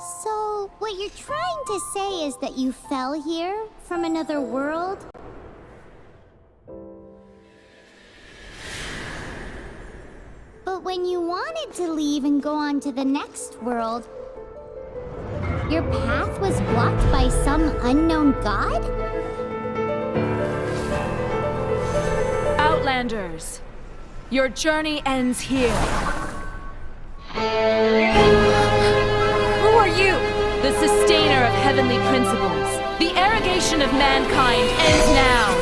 So, what you're trying to say is that you fell here from another world? But when you wanted to leave and go on to the next world, your path was blocked by some unknown god? Outlanders, your journey ends here. Who are you? The sustainer of heavenly principles. The arrogation of mankind ends now.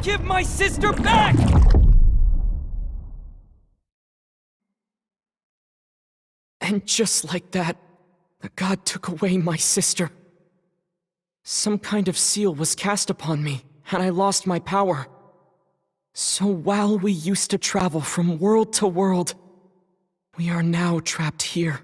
Give my sister back! And just like that, the god took away my sister. Some kind of seal was cast upon me, and I lost my power. So while we used to travel from world to world, we are now trapped here.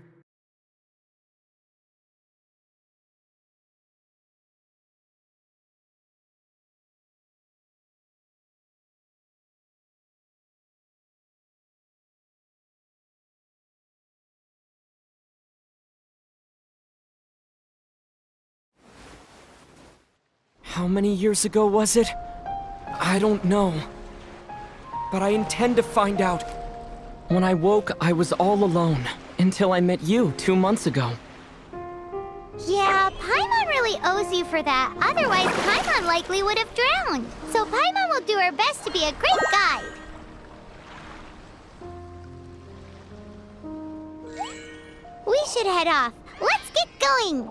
How many years ago was it? I don't know. But I intend to find out. When I woke, I was all alone, until I met you 2 months ago. Yeah, Paimon really owes you for that. Otherwise, Paimon likely would have drowned. So Paimon will do her best to be a great guide. We should head off. Let's get going!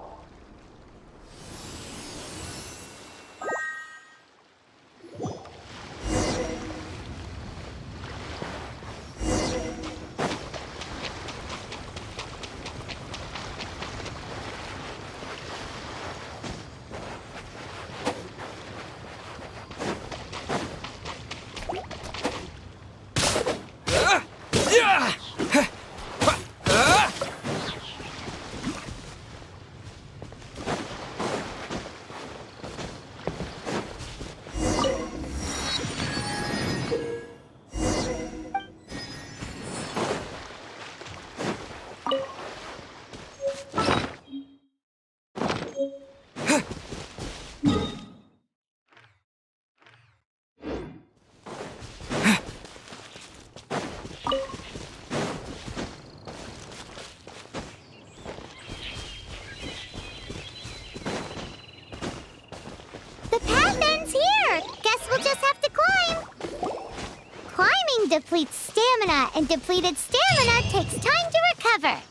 Depletes stamina, and depleted stamina takes time to recover.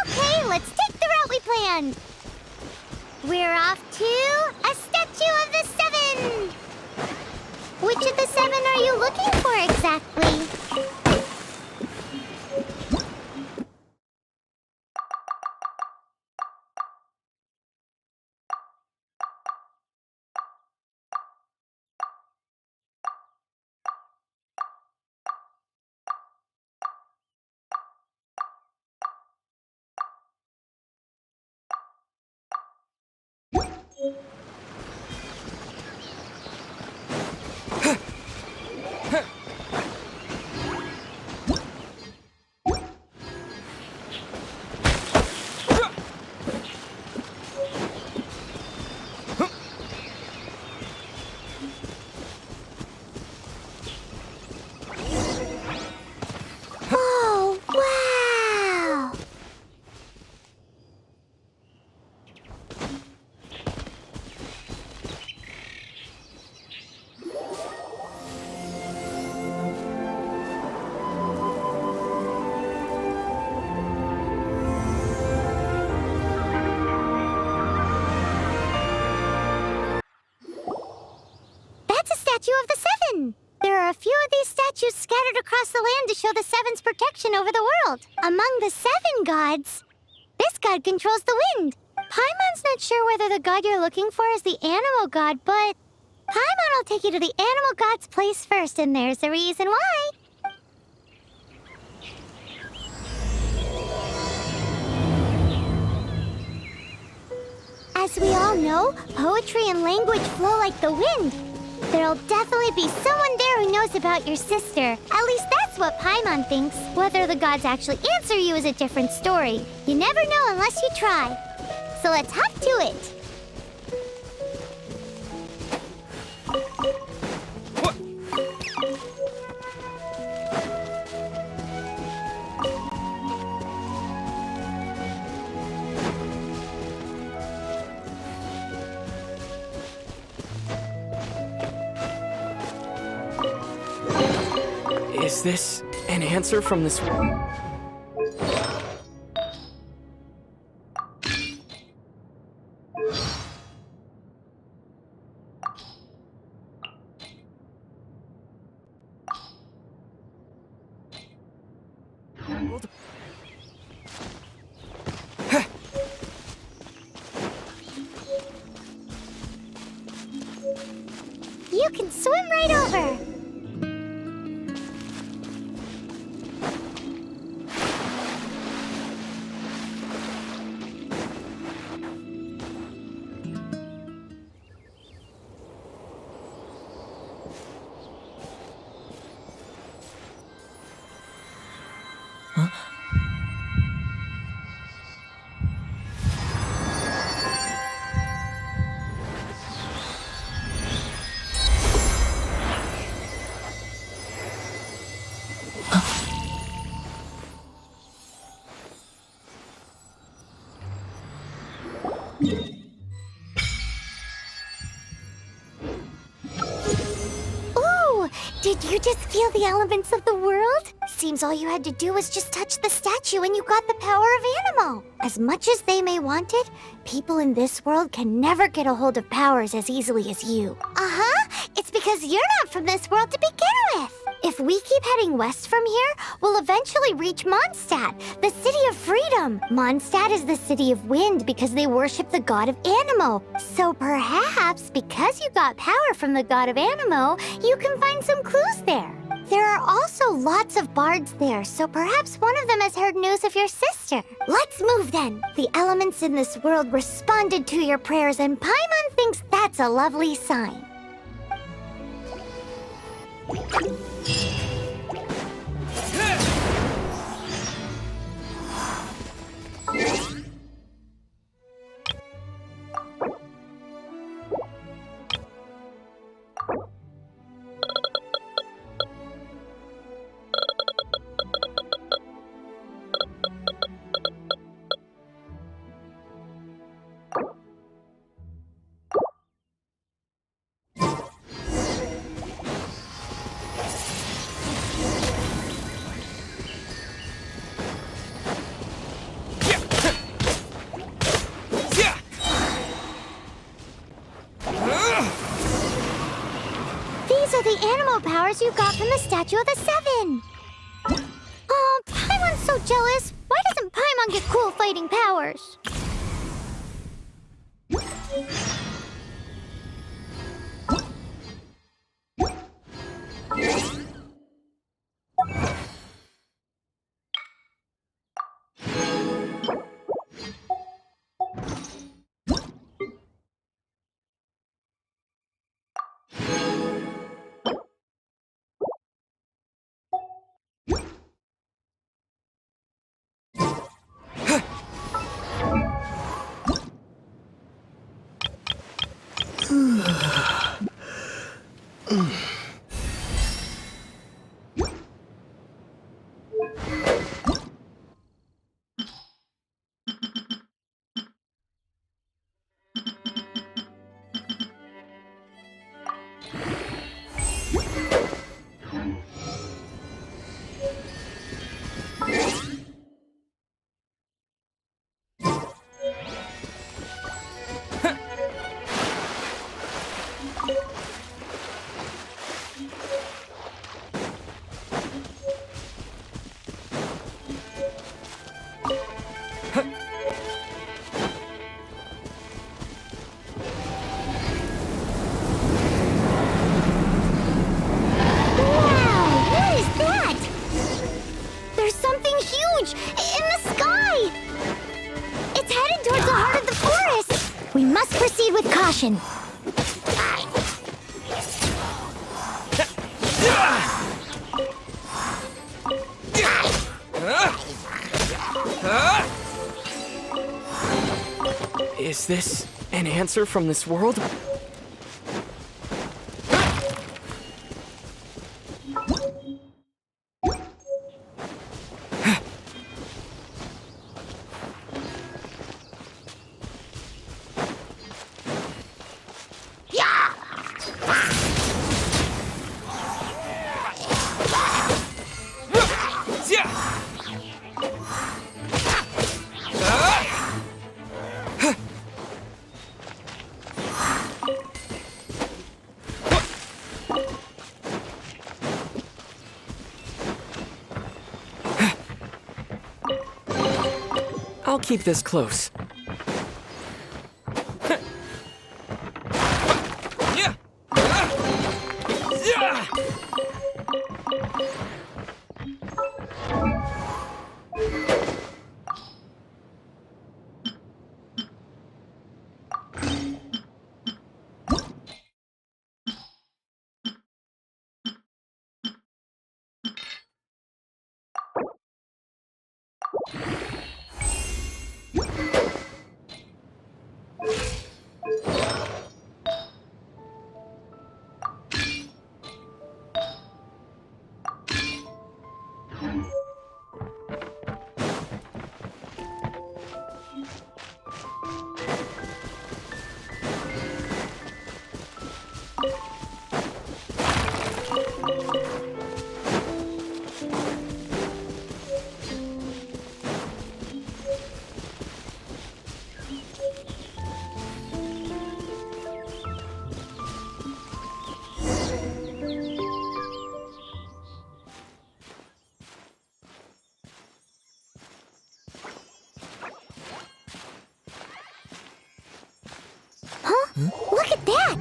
Okay, let's take the route we planned. We're off to a statue of the seven. Which of the seven are you looking for exactly? statues scattered across the land to show the Seven's protection over the world. Among the 7 gods, this god controls the wind. Paimon's not sure whether the god you're looking for is the animal god, but Paimon will take you to the animal god's place first, and there's the reason why. As we all know, poetry and language flow like the wind. There'll definitely be someone there who knows about your sister. At least that's what Paimon thinks. Whether the gods actually answer you is a different story. You never know unless you try. So let's hop to it. Is this an answer from this world? You can swim right over. Ooh, did you just feel the elements of the world? Seems all you had to do was just touch the statue and you got the power of Animo. As much as they may want it, people in this world can never get a hold of powers as easily as you. Uh-huh, it's because you're not from this world to begin with. If we keep heading west from here, we'll eventually reach Mondstadt, the city of freedom. Mondstadt is the city of wind because they worship the god of Animo. So perhaps, because you got power from the god of Animo, you can find some clues there. There are also lots of bards there, so perhaps one of them has heard news of your sister. Let's move then. The elements in this world responded to your prayers, and Paimon thinks that's a lovely sign. These are the animal powers you got from the Statue of the Seven. Oh, Paimon's so jealous. Why doesn't Paimon get cool fighting powers? must proceed with caution. Is this an answer from this world? I'll keep this close. Look at that!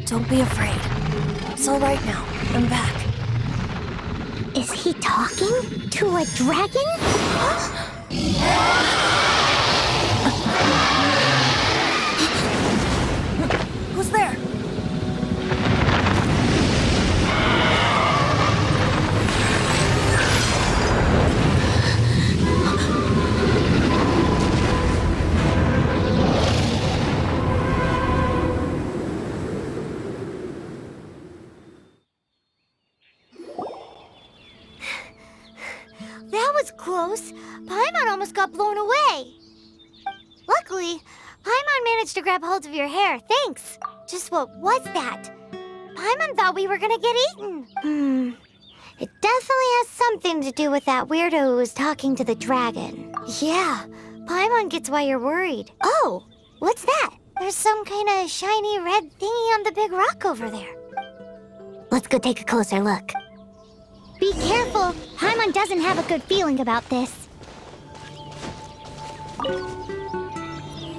Don't be afraid. It's all right now. I'm back. Is he talking to a dragon? Who's there? That was close. Paimon almost got blown away. Luckily, Paimon managed to grab hold of your hair. Thanks. Just what was that? Paimon thought we were gonna get eaten. It definitely has something to do with that weirdo who was talking to the dragon. Yeah, Paimon gets why you're worried. Oh, what's that? There's some kind of shiny red thingy on the big rock over there. Let's go take a closer look. Be careful! Paimon doesn't have a good feeling about this.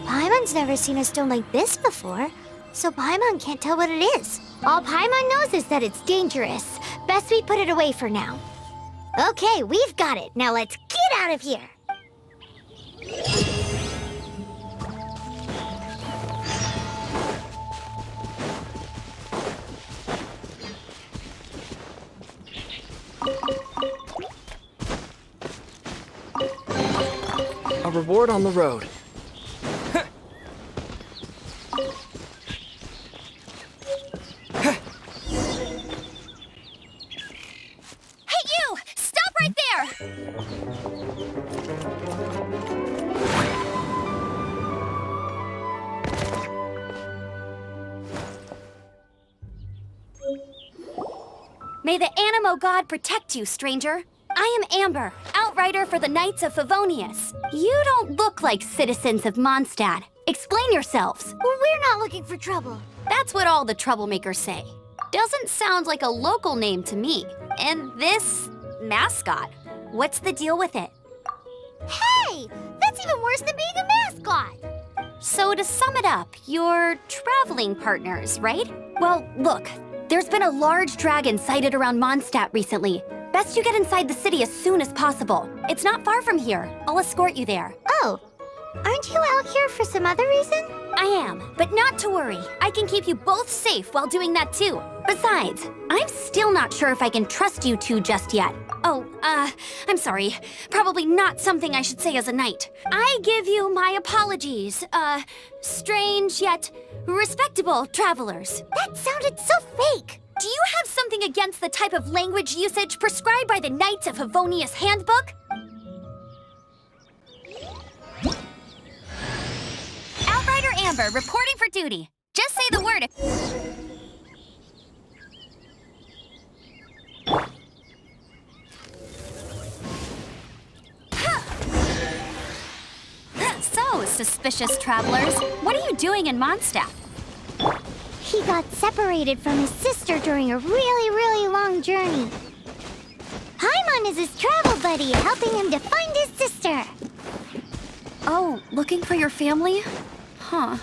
Paimon's never seen a stone like this before, so Paimon can't tell what it is. All Paimon knows is that it's dangerous. Best we put it away for now. Okay, we've got it. Now let's get out of here! A reward on the road. Hey, you! Stop right there! May the Animo God protect you, stranger. I am Amber, outrider for the Knights of Favonius. You don't look like citizens of Mondstadt. Explain yourselves. We're not looking for trouble. That's what all the troublemakers say. Doesn't sound like a local name to me. And this mascot, what's the deal with it? Hey! That's even worse than being a mascot! So to sum it up, you're traveling partners, right? Well, look, There's been a large dragon sighted around Mondstadt recently. Best you get inside the city as soon as possible. It's not far from here. I'll escort you there. Oh, aren't you out here for some other reason? I am, but not to worry. I can keep you both safe while doing that too. Besides, I'm still not sure if I can trust you two just yet. Oh, I'm sorry. Probably not something I should say as a knight. I give you my apologies, strange yet respectable travelers. That sounded so fake. Do you have something against the type of language usage prescribed by the Knights of Favonius Handbook? Outrider Amber reporting for duty. Just say the word. So, suspicious travelers, what are you doing in Mondstadt? He got separated from his sister during a really long journey. Paimon is his travel buddy, helping him to find his sister. Oh, looking for your family? Huh.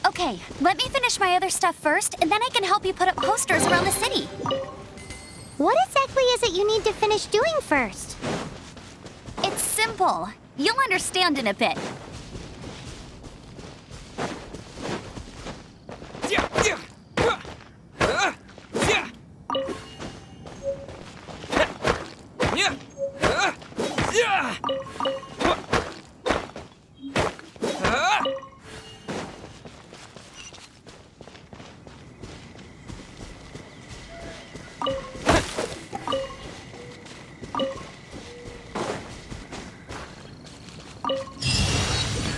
Okay, let me finish my other stuff first, and then I can help you put up posters around the city. What exactly is it you need to finish doing first? It's simple. You'll understand in a bit.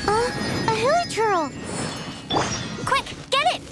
A hilichurl! Quick, get it!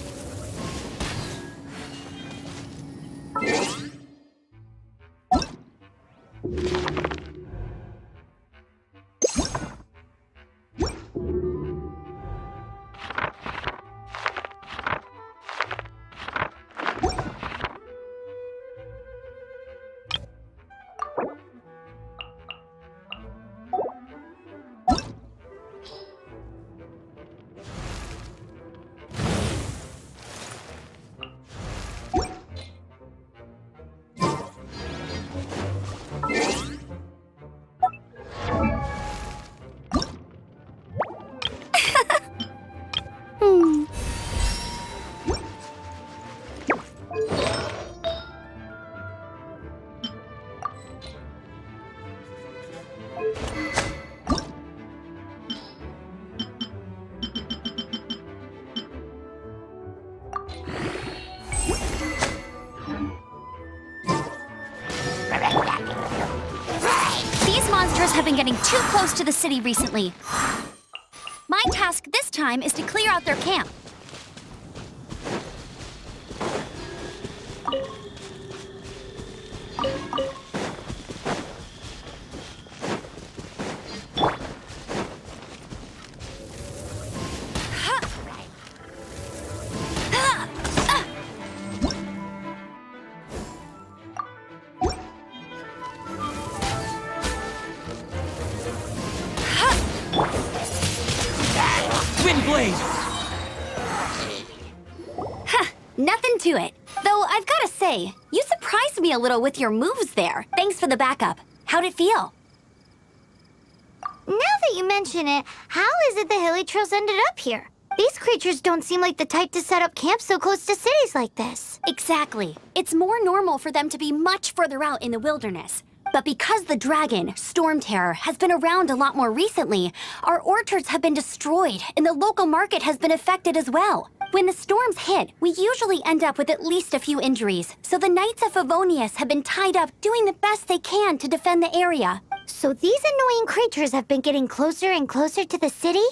These monsters have been getting too close to the city recently. My task this time is to clear out their camp. Windblade! Nothing to it. Though I've got to say, you surprised me a little with your moves there. Thanks for the backup. How'd it feel? Now that you mention it, how is it the hilichurls ended up here? These creatures don't seem like the type to set up camp so close to cities like this. Exactly. It's more normal for them to be much further out in the wilderness. But because the dragon, Storm Terror, has been around a lot more recently, our orchards have been destroyed and the local market has been affected as well. When the storms hit, we usually end up with at least a few injuries, so the Knights of Favonius have been tied up doing the best they can to defend the area. So these annoying creatures have been getting closer and closer to the city?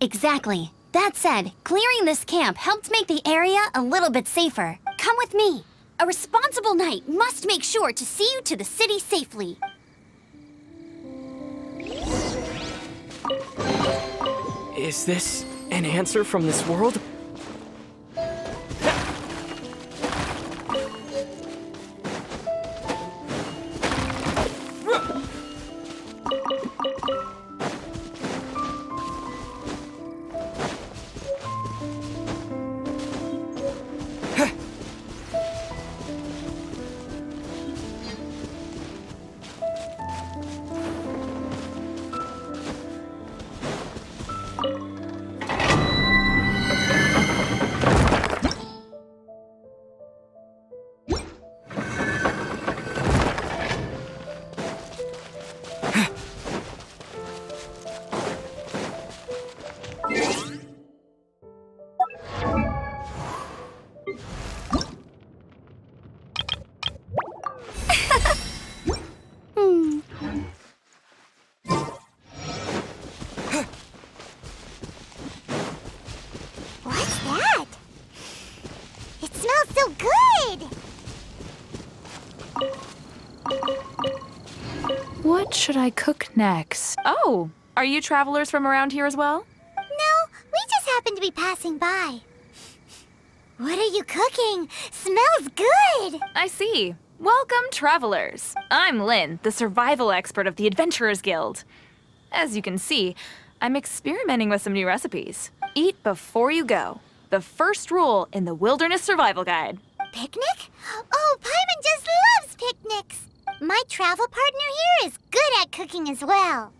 Exactly. That said, clearing this camp helped make the area a little bit safer. Come with me. A responsible knight must make sure to see you to the city safely. Is this an answer from this world? should I cook next? Oh, are you travelers from around here as well? No, we just happened to be passing by. What are you cooking? Smells good! I see. Welcome, travelers. I'm Lynn, the survival expert of the Adventurers Guild. As you can see, I'm experimenting with some new recipes. Eat before you go. The first rule in the Wilderness Survival Guide. Picnic? Oh, Paimon just loves picnics! My travel partner here is good at cooking as well.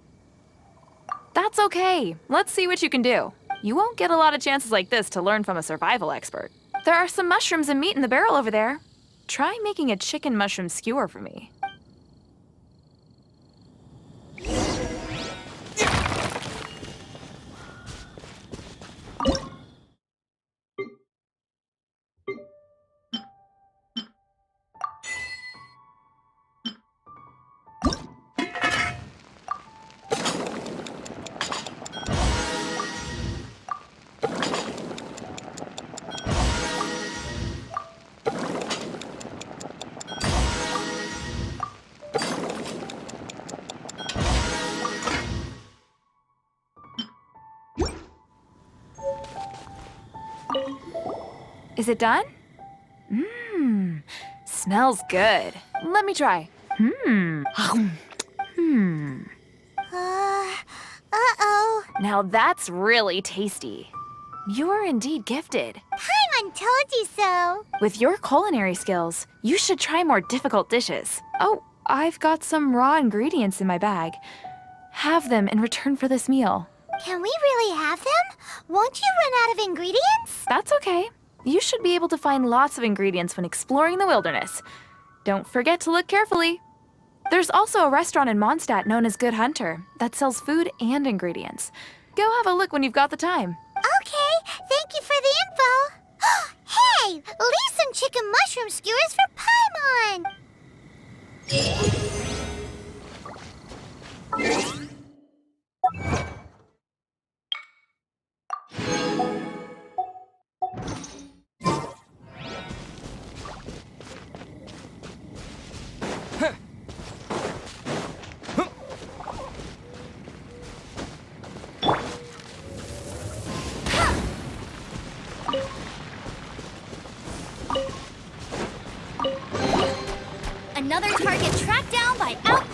That's okay. Let's see what you can do. You won't get a lot of chances like this to learn from a survival expert. There are some mushrooms and meat in the barrel over there. Try making a chicken mushroom skewer for me. Is it done? Smells good. Let me try. Uh-oh. Now that's really tasty. You're indeed gifted. Paimon told you so. With your culinary skills, you should try more difficult dishes. Oh, I've got some raw ingredients in my bag. Have them in return for this meal. Can we really have them? Won't you run out of ingredients? That's okay. You should be able to find lots of ingredients when exploring the wilderness. Don't forget to look carefully. There's also a restaurant in Mondstadt known as Good Hunter that sells food and ingredients. Go have a look when you've got the time. Okay, thank you for the info. Hey, leave some chicken mushroom skewers for Paimon. Another target tracked down by out.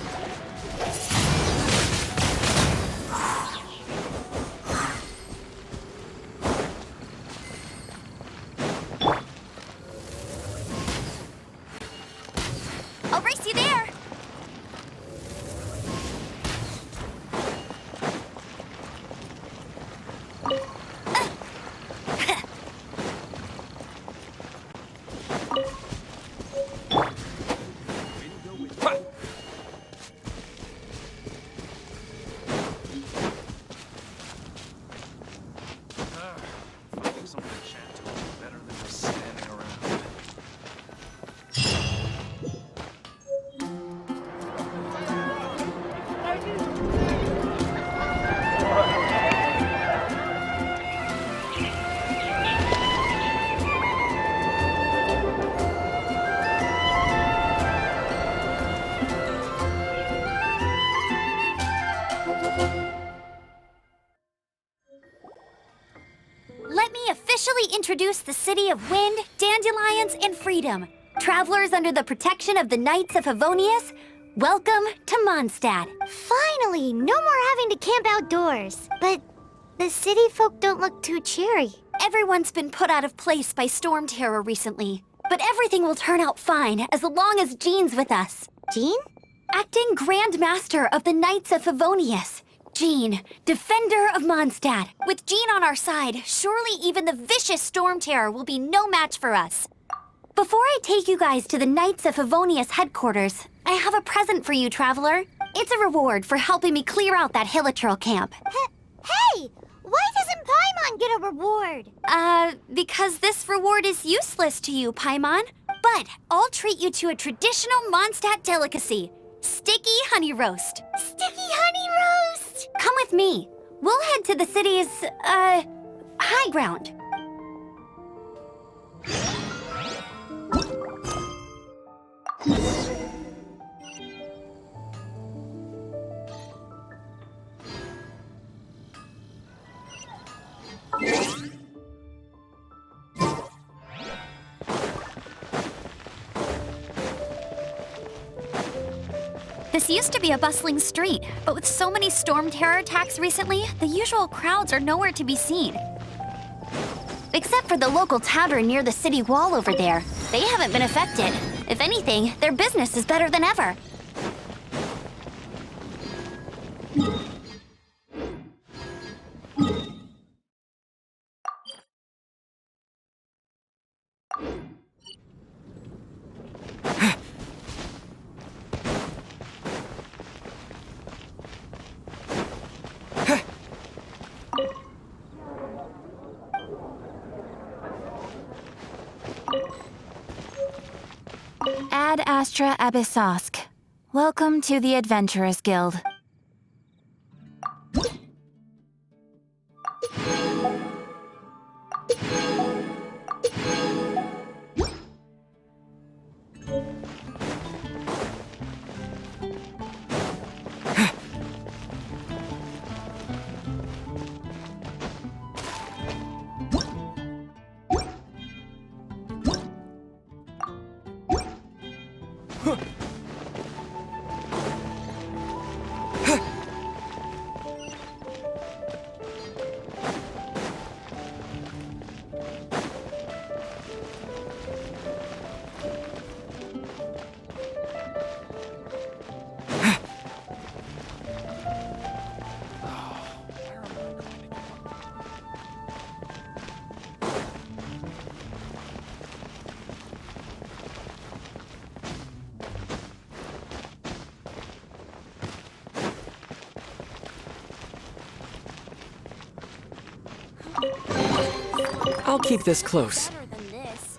I'll race you there. Let me officially introduce the city of wind, dandelions, and freedom. Travelers under the protection of the Knights of Favonius, welcome to Mondstadt. Finally, no more having to camp outdoors. But the city folk don't look too cheery. Everyone's been put out of place by storm terror recently. But everything will turn out fine as long as Jean's with us. Jean? Acting Grand Master of the Knights of Favonius. Jean, Defender of Mondstadt. With Jean on our side, surely even the vicious storm terror will be no match for us. Before I take you guys to the Knights of Favonius headquarters, I have a present for you, Traveler. It's a reward for helping me clear out that Hilichurl camp. Hey! Why doesn't Paimon get a reward? Because this reward is useless to you, Paimon. But I'll treat you to a traditional Mondstadt delicacy, sticky honey roast. Sticky honey roast! Come with me. We'll head to the city's, high ground. This used to be a bustling street, but with so many storm terror attacks recently, the usual crowds are nowhere to be seen. Except for the local tavern near the city wall over there. They haven't been affected. If anything, their business is better than ever. Ad Astra Abyssosk. Welcome to the Adventurers Guild. I'll keep this close. Better than this.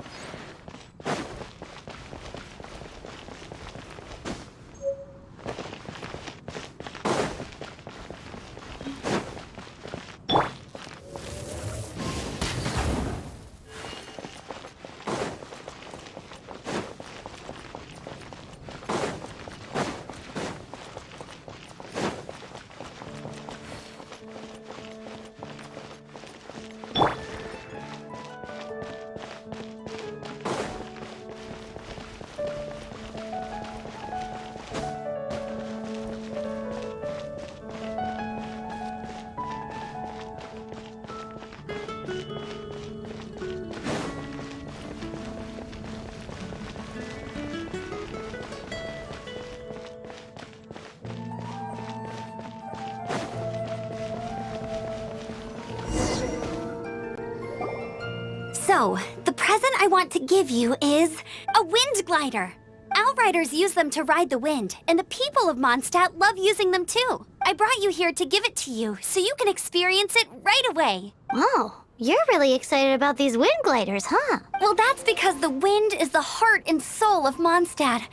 So, the present I want to give you is a wind glider. Outriders use them to ride the wind, and the people of Mondstadt love using them too. I brought you here to give it to you, so you can experience it right away. Oh, you're really excited about these wind gliders, huh? Well, that's because the wind is the heart and soul of Mondstadt.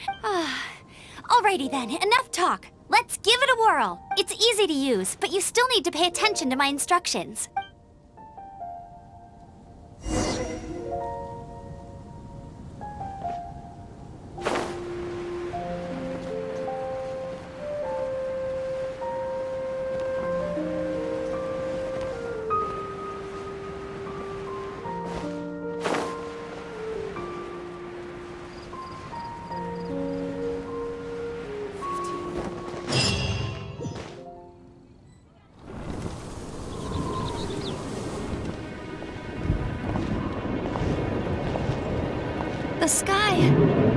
Alrighty then, enough talk. Let's give it a whirl. It's easy to use, but you still need to pay attention to my instructions. The sky.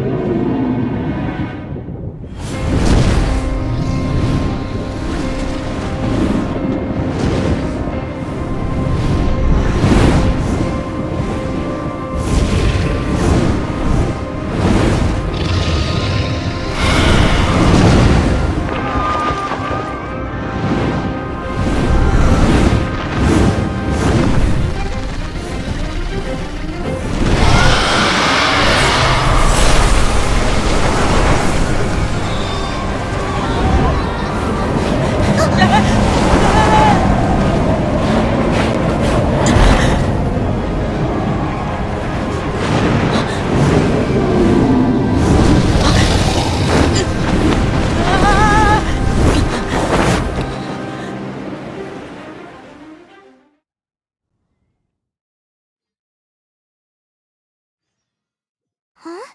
Huh?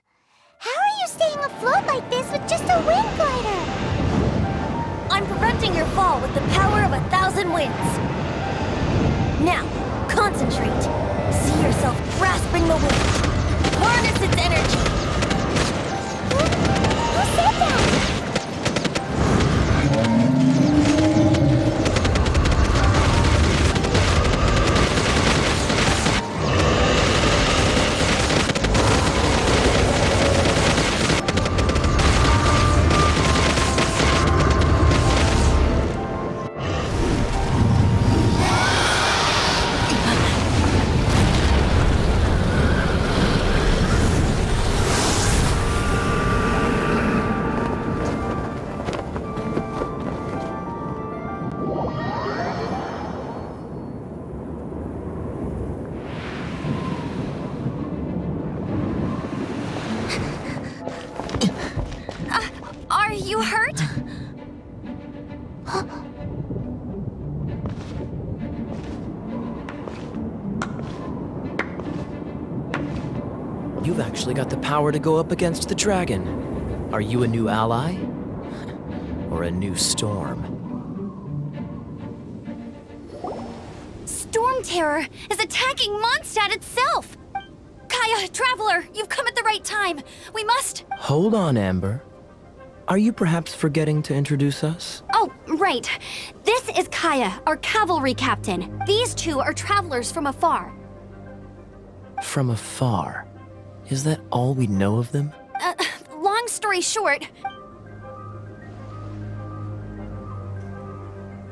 How are you staying afloat like this with just a wind glider? preempting your fall with the power of 1,000 winds. Now, concentrate. See yourself grasping the wind. Harness its energy. Who said that? Are you hurt? You've actually got the power to go up against the dragon. Are you a new ally? Or a new storm? Storm Terror is attacking Mondstadt itself! Kaya, Traveler, you've come at the right time. We must... Hold on, Amber. Are you perhaps forgetting to introduce us? Oh, right. This is Kaya, our cavalry captain. These two are travelers from afar. From afar. Is that all we know of them? Long story short,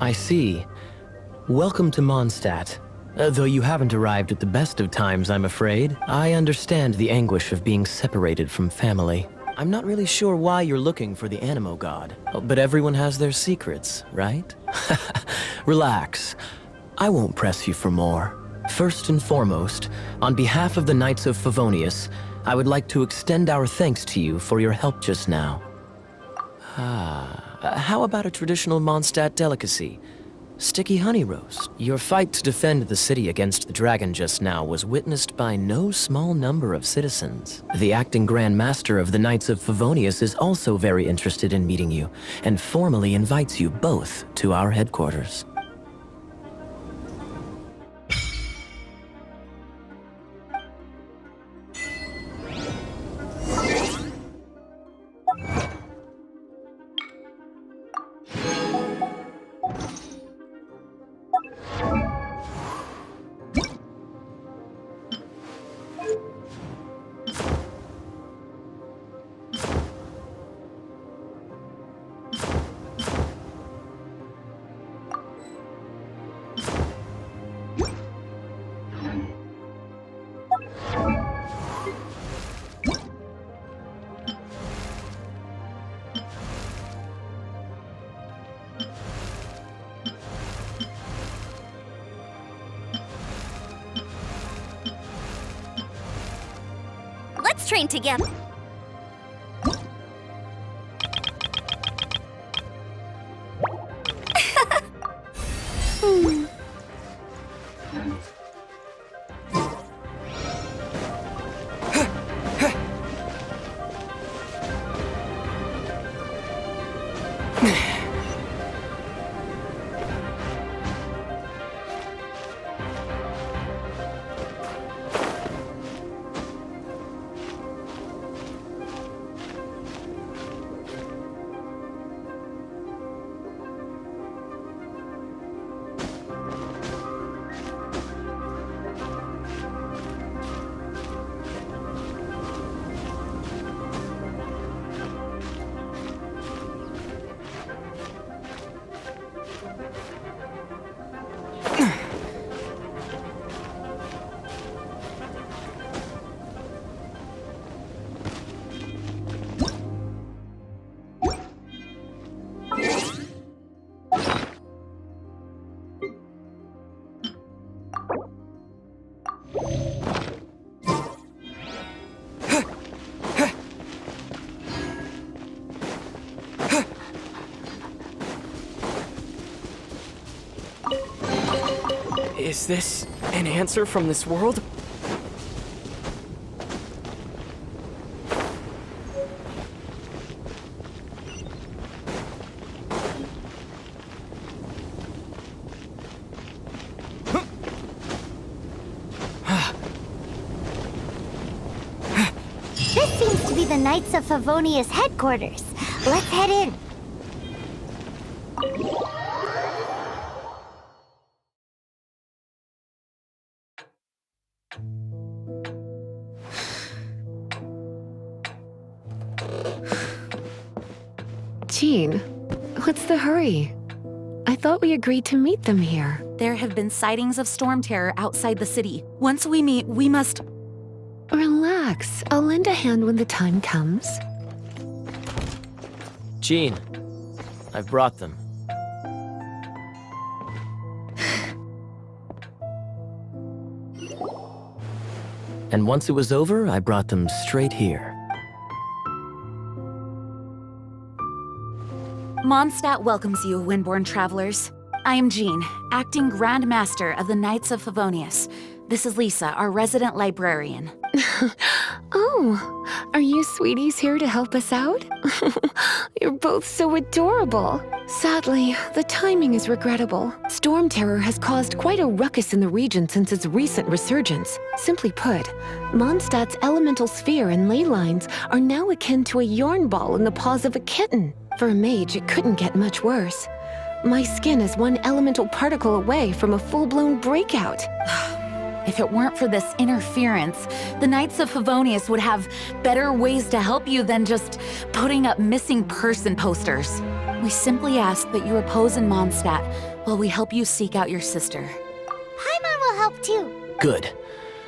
I see. Welcome to Mondstadt. Though you haven't arrived at the best of times, I'm afraid. I understand the anguish of being separated from family. I'm not really sure why you're looking for the Animo God, but everyone has their secrets, right? Relax. I won't press you for more. First and foremost, on behalf of the Knights of Favonius, I would like to extend our thanks to you for your help just now. How about a traditional Mondstadt delicacy? Sticky honey roast. Your fight to defend the city against the dragon just now was witnessed by no small number of citizens. The acting Grand Master of the Knights of Favonius is also very interested in meeting you, and formally invites you both to our headquarters. let's train together. Is this an answer from this world? seems to be the Knights of Favonius headquarters. Let's head in. Jean, what's the hurry? I thought we agreed to meet them here. There have been sightings of storm terror outside the city. Once we meet, we must... Relax. I'll lend a hand when the time comes. Jean, I've brought them. And once it was over, I brought them straight here. Mondstadt welcomes you, Windborn travelers. I am Jean, acting Grand Master of the Knights of Favonius. This is Lisa, our resident librarian. Oh, are you sweeties here to help us out? You're both so adorable. Sadly, the timing is regrettable. Storm terror has caused quite a ruckus in the region since its recent resurgence. Simply put, Mondstadt's elemental sphere and ley lines are now akin to a yarn ball in the paws of a kitten. For a mage, it couldn't get much worse. My skin is one elemental particle away from a full-blown breakout. If it weren't for this interference, the Knights of Favonius would have better ways to help you than just putting up missing person posters. We simply ask that you repose in Mondstadt while we help you seek out your sister. Paimon will help too. Good.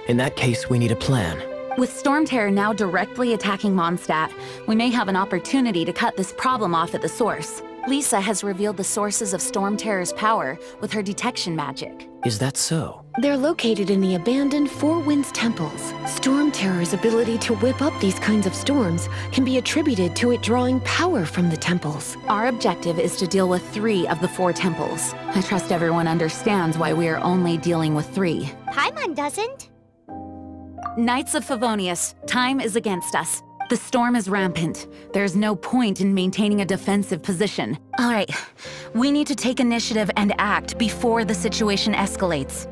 In that case, we need a plan. With Storm Terror now directly attacking Mondstadt, we may have an opportunity to cut this problem off at the source. Lisa has revealed the sources of Storm Terror's power with her detection magic. Is that so? They're located in the abandoned Four Winds temples. Storm Terror's ability to whip up these kinds of storms can be attributed to it drawing power from the temples. Our objective is to deal with 3 of the 4 temples. I trust everyone understands why we are only dealing with 3. Paimon doesn't. Knights of Favonius, time is against us. The storm is rampant. There's no point in maintaining a defensive position. All right, we need to take initiative and act before the situation escalates.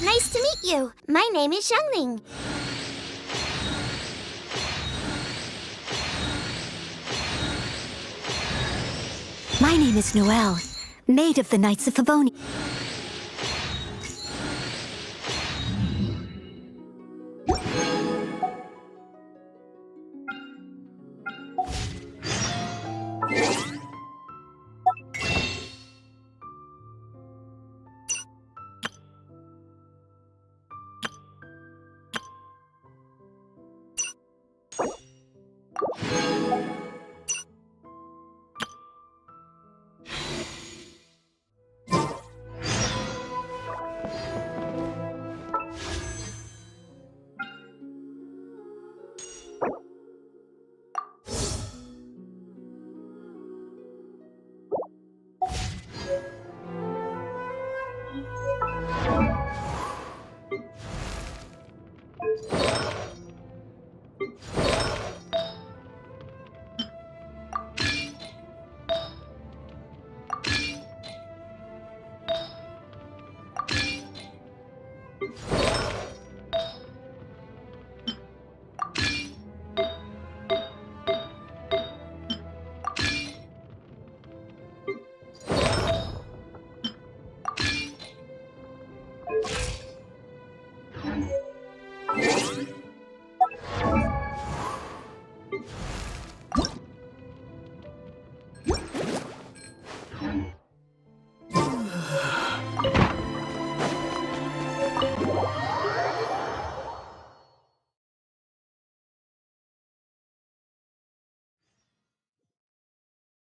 Nice to meet you. My name is Xiangling. My name is Noelle, maid of the Knights of Favonius.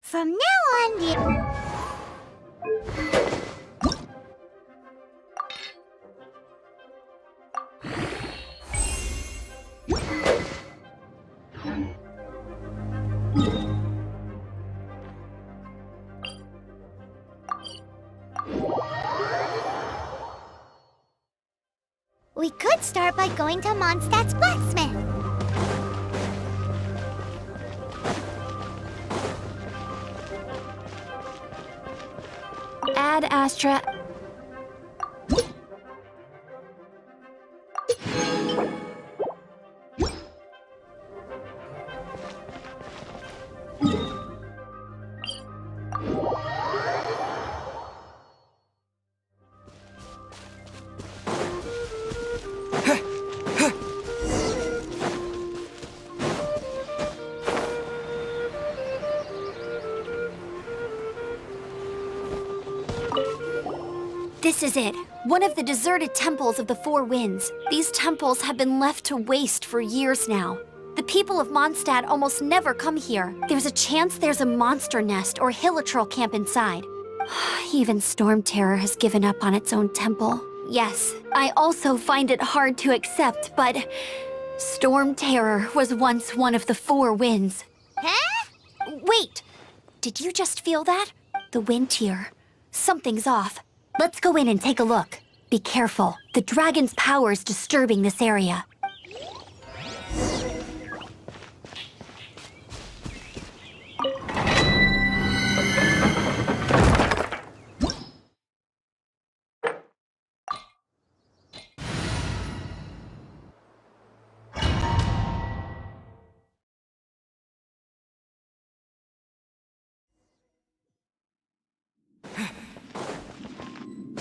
From now on, we could start by going to Mondstadt's blacksmith. Ad Astra. This is it. One of the deserted temples of the Four Winds. These temples have been left to waste for years now. The people of Mondstadt almost never come here. There's a chance there's a monster nest or hilitrol camp inside. Even Storm Terror has given up on its own temple. Yes, I also find it hard to accept, but Storm Terror was once one of the Four Winds. Huh? Wait! Did you just feel that? The wind here. Something's off. Let's go in and take a look. Be careful. The dragon's power is disturbing this area.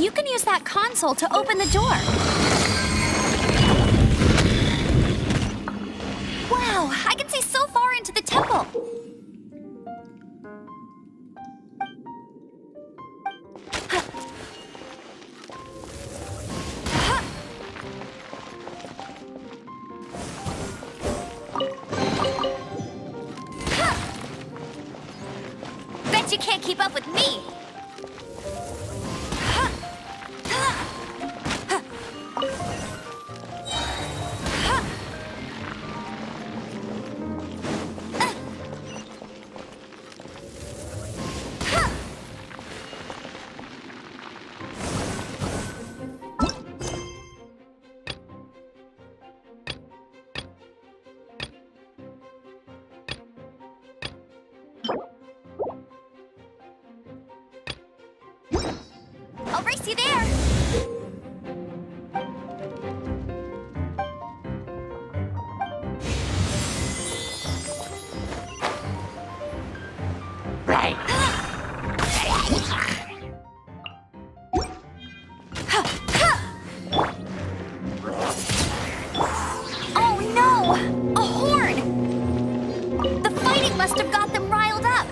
You can use that console to open the door. Wow, I can see so far into the temple. Bet you can't keep up with me. I'll race you there! Right. Oh no! A horn! The fighting must have got them riled up.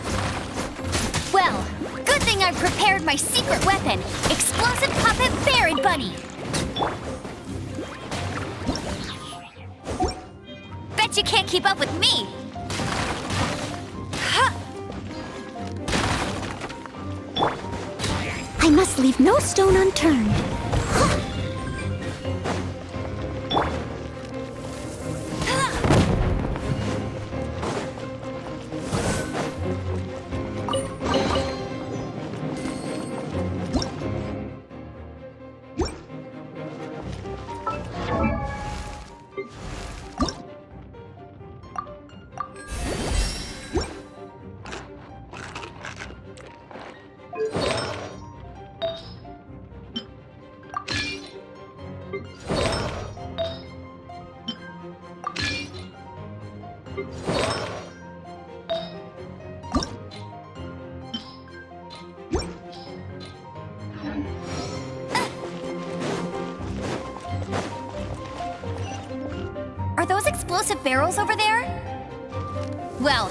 Well, good thing I prepared my secret weapon, Explosive Puppet Berry Bunny. Bet you can't keep up with me. I must leave no stone unturned. Are those explosive barrels over there? Well,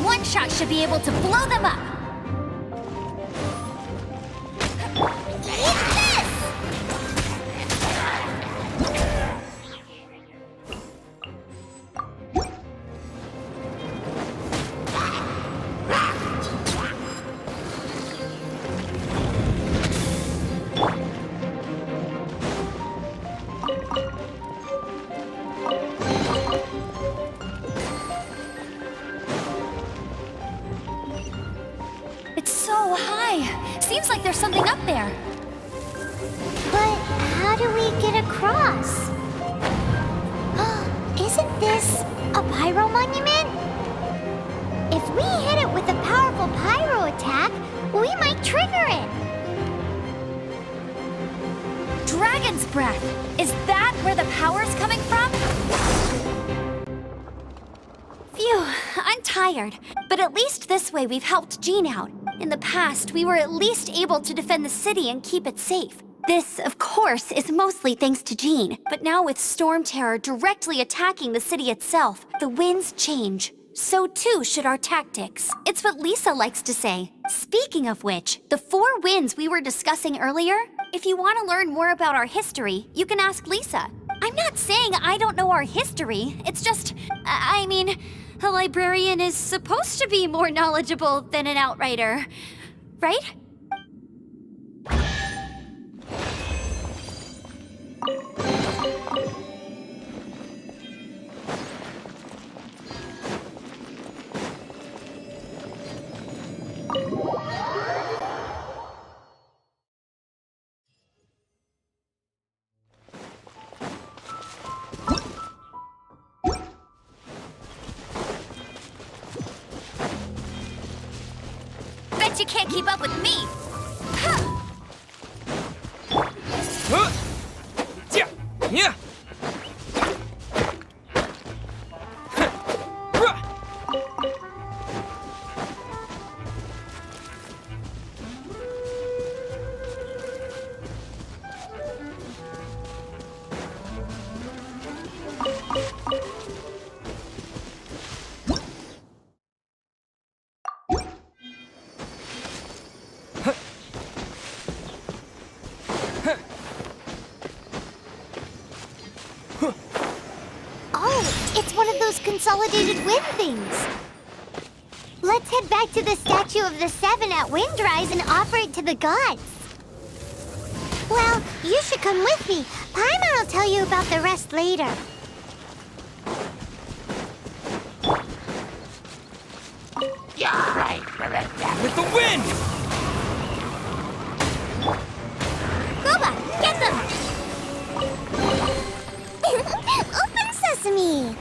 one shot should be able to blow them up. Eat this! seems like there's something up there. But how do we get across? Isn't this a pyro monument? If we hit it with a powerful pyro attack, we might trigger it. Dragon's breath! Is that where the power's coming from? Phew, I'm tired. But at least this way we've helped Jean out. In the past, we were at least able to defend the city and keep it safe. This, of course, is mostly thanks to Jean. But now with Storm Terror directly attacking the city itself, the winds change. So too should our tactics. It's what Lisa likes to say. Speaking of which, the 4 winds we were discussing earlier, if you want to learn more about our history, you can ask Lisa. I'm not saying I don't know our history. It's just, I mean, a librarian is supposed to be more knowledgeable than an outrider, right? Bet you can't keep up with me! Yeah. Oh, it's one of those consolidated wind things. Let's head back to the statue of the 7 at Windrise and offer it to the gods. Well, you should come with me. Paimon will tell you about the rest later. With the wind! Goba, get them! Open sesame!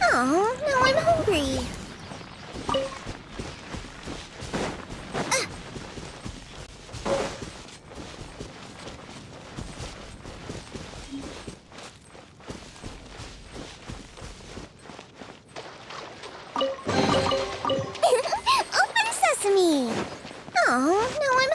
Oh, now I'm hungry. Open sesame! Oh, now I'm...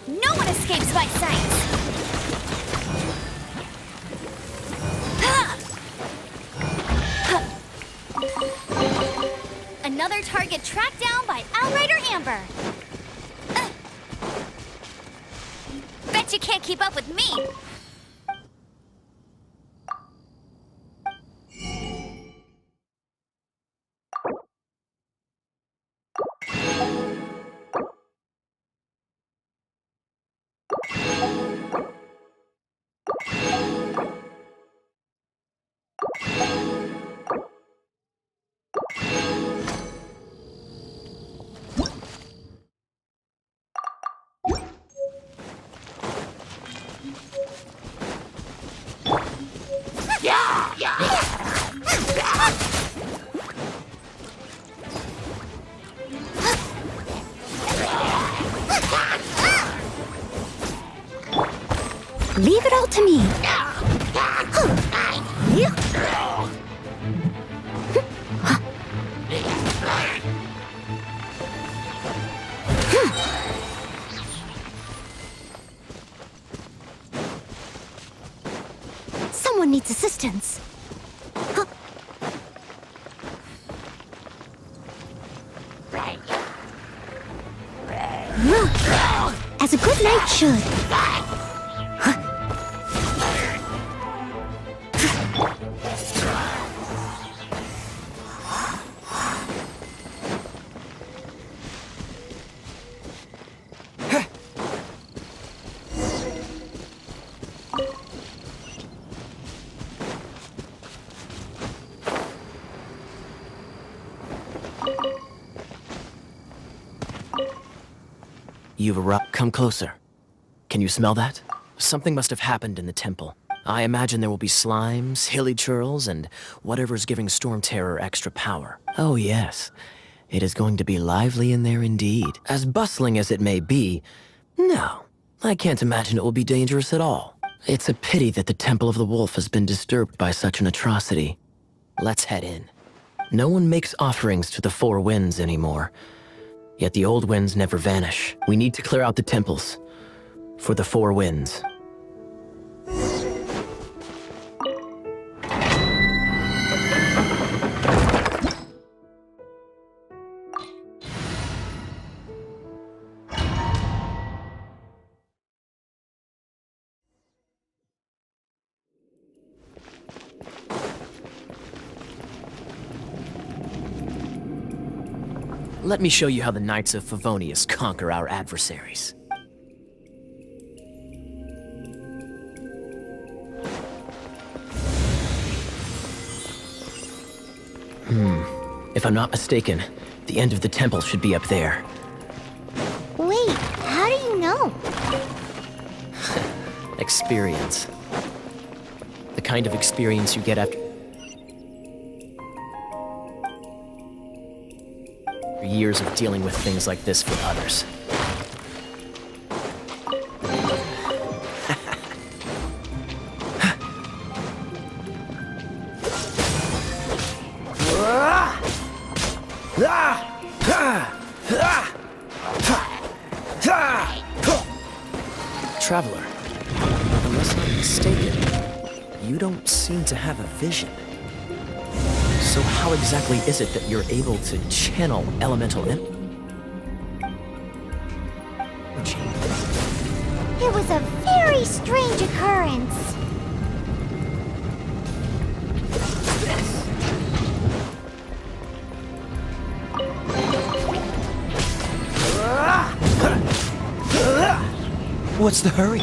No one escapes my sight! Another target tracked down by Outrider Amber. Bet you can't keep up with me! Leave it all to me. distance. Huh. As a good knight should. You've arrived. Come closer. Can you smell that? Something must have happened in the temple. I imagine there will be slimes, hilly churls, and whatever's giving Storm Terror extra power. Oh yes, it is going to be lively in there indeed. As bustling as it may be, no, I can't imagine it will be dangerous at all. It's a pity that the Temple of the Wolf has been disturbed by such an atrocity. Let's head in. No one makes offerings to the Four Winds anymore. Yet the old winds never vanish. We need to clear out the temples. For the Four Winds. Let me show you how the Knights of Favonius conquer our adversaries. If I'm not mistaken, the end of the temple should be up there. Wait, how do you know? Experience. The kind of experience you get after years of dealing with things like this for others. Traveler, unless I'm mistaken, you don't seem to have a vision. So how exactly is it that you're able to channel elemental energy? It was a very strange occurrence. What's the hurry?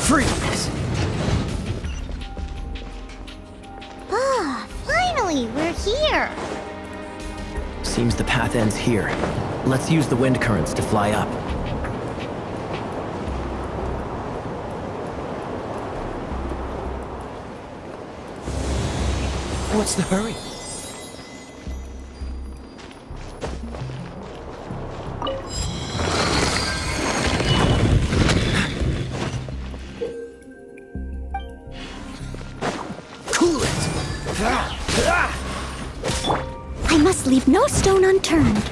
Freeze! Ah, finally, we're here. Seems the path ends here. Let's use the wind currents to fly up. What's the hurry? Cool it! I must leave no stone unturned.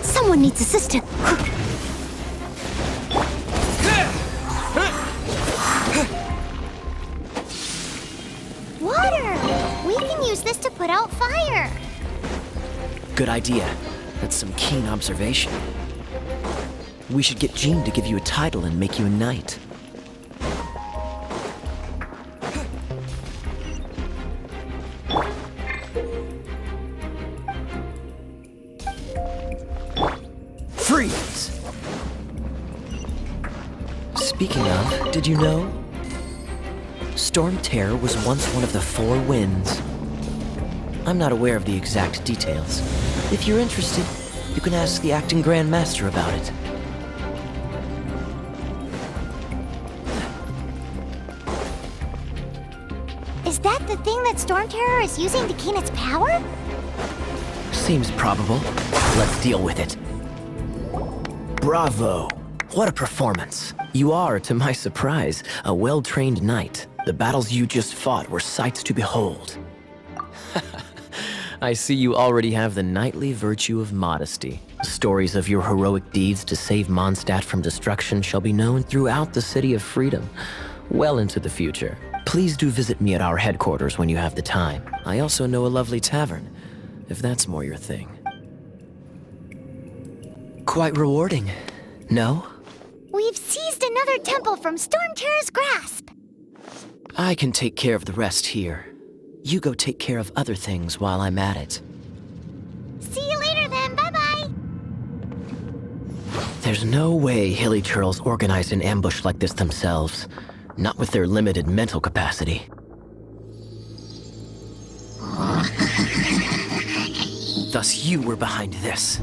Someone needs assistance. Water! We can use this to put out fire. Good idea. That's some keen observation. We should get Jean to give you a title and make you a knight. Freeze! Speaking of, did you know? Storm Terror was once one of the Four Winds. I'm not aware of the exact details. If you're interested, you can ask the acting Grand Master about it. Is that the thing that Storm Terror is using to gain its power? Seems probable. Let's deal with it. Bravo! What a performance. You are, to my surprise, a well-trained knight. The battles you just fought were sights to behold. I see you already have the knightly virtue of modesty. Stories of your heroic deeds to save Mondstadt from destruction shall be known throughout the City of Freedom, well into the future. Please do visit me at our headquarters when you have the time. I also know a lovely tavern, if that's more your thing. Quite rewarding, no? We've seized another temple from Storm Terror's grasp. I can take care of the rest here. You go take care of other things while I'm at it. See you later then, bye-bye. There's no way Hilly Churls organized an ambush like this themselves. Not with their limited mental capacity. Thus you were behind this.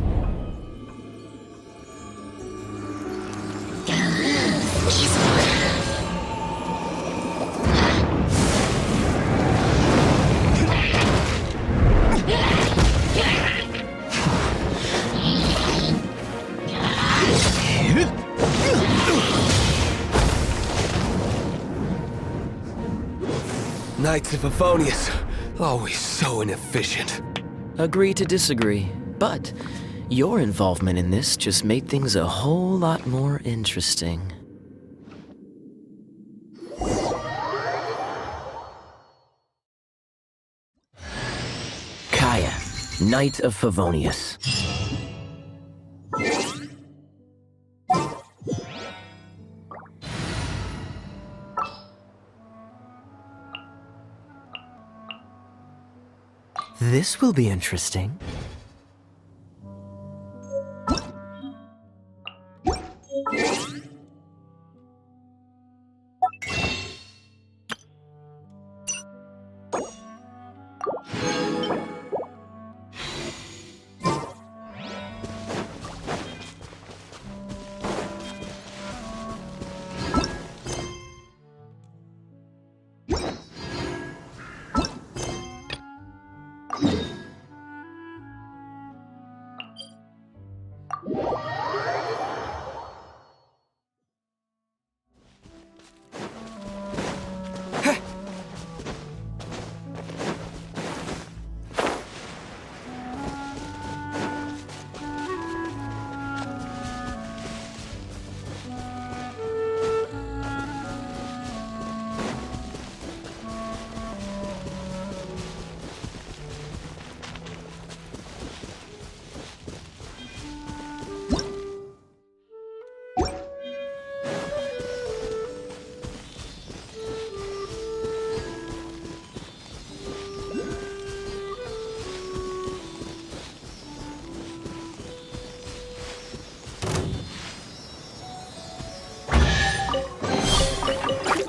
Knights of Favonius, always so inefficient. Agree to disagree, but your involvement in this just made things a whole lot more interesting. Kaya, Knight of Favonius. This will be interesting.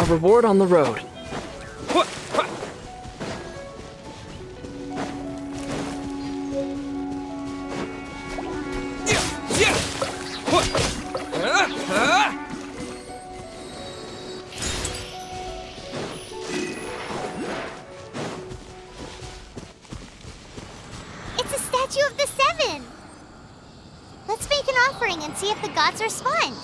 A reward on the road. It's a statue of the Seven. Let's make an offering and see if the gods respond.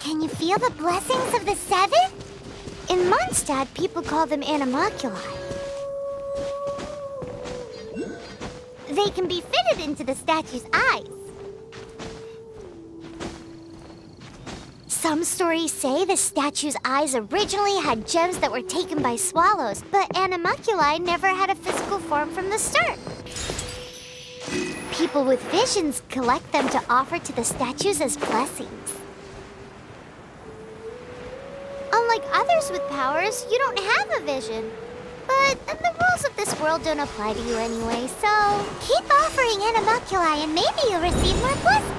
Can you feel the blessings of the Seven? In Mondstadt, people call them animalculi. They can be fitted into the statue's eyes. Some stories say the statue's eyes originally had gems that were taken by swallows, but animalculi never had a physical form from the start. People with visions collect them to offer to the statues as blessings. Unlike others with powers, you don't have a vision. But the rules of this world don't apply to you anyway, so keep offering animalculi and maybe you'll receive more blessings.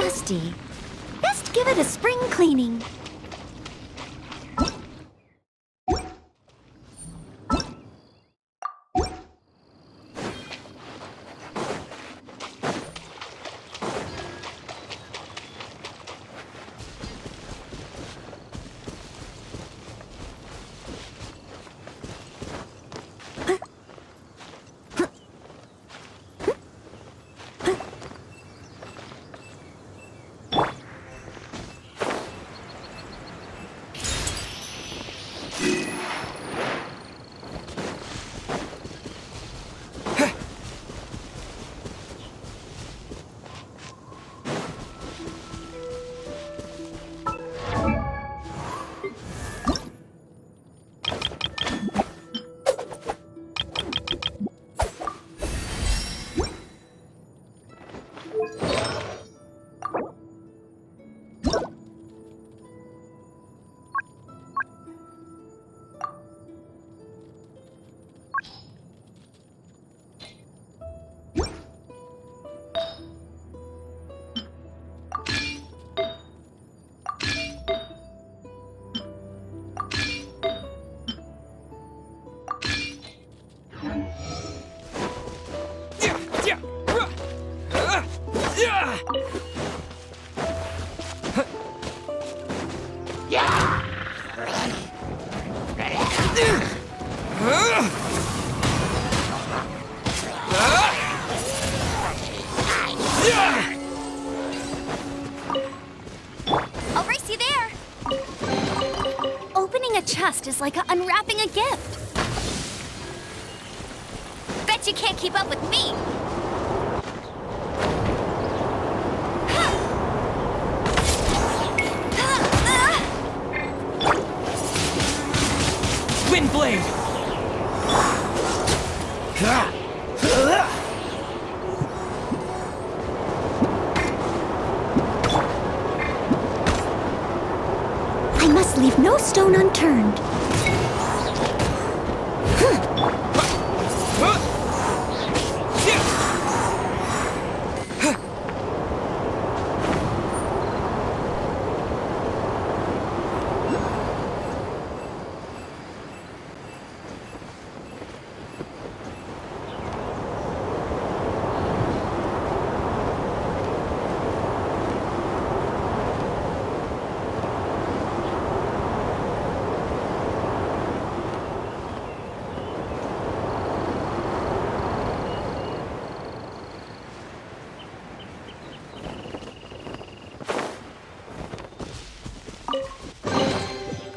dusty. Best give it a spring cleaning. I'll race you there. Opening a chest is like unwrapping a gift. Bet you can't keep up with me. Windblade! I must leave no stone unturned.